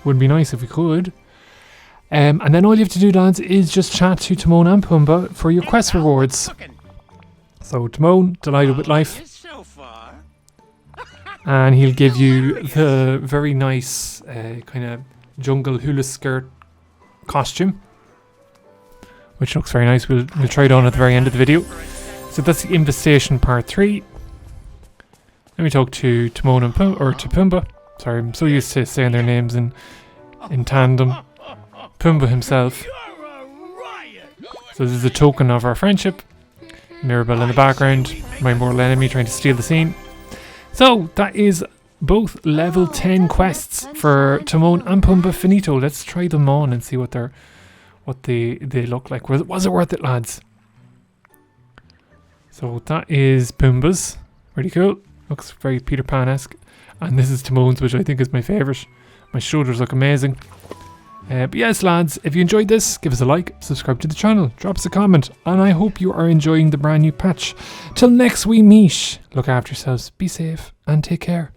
Would be nice if we could. And then all you have to do, lads, is just chat to Timon and Pumbaa for your quest rewards. So Timon, delighted with life, So far. and he'll give you the very nice kind of jungle hula skirt costume, which looks very nice. We'll try it on at the very end of the video. So that's the Infestation Part 3. Let me talk to Timon and Pumbaa. Sorry, I'm so used to saying their names in tandem. Pumbaa himself. So this is a token of our friendship. Mirabelle in the background, my mortal enemy trying to steal the scene. So that is both level 10 quests for Timon and Pumbaa finito. Let's try them on and see what they look like. Was it worth it, lads? So that is Pumbaa's. Pretty cool. Looks very Peter Pan-esque. And this is Timon's, which I think is my favourite. My shoulders look amazing. But yes, lads, if you enjoyed this, give us a like, subscribe to the channel, drop us a comment, and I hope you are enjoying the brand new patch. Till next we meet, look after yourselves, be safe, and take care.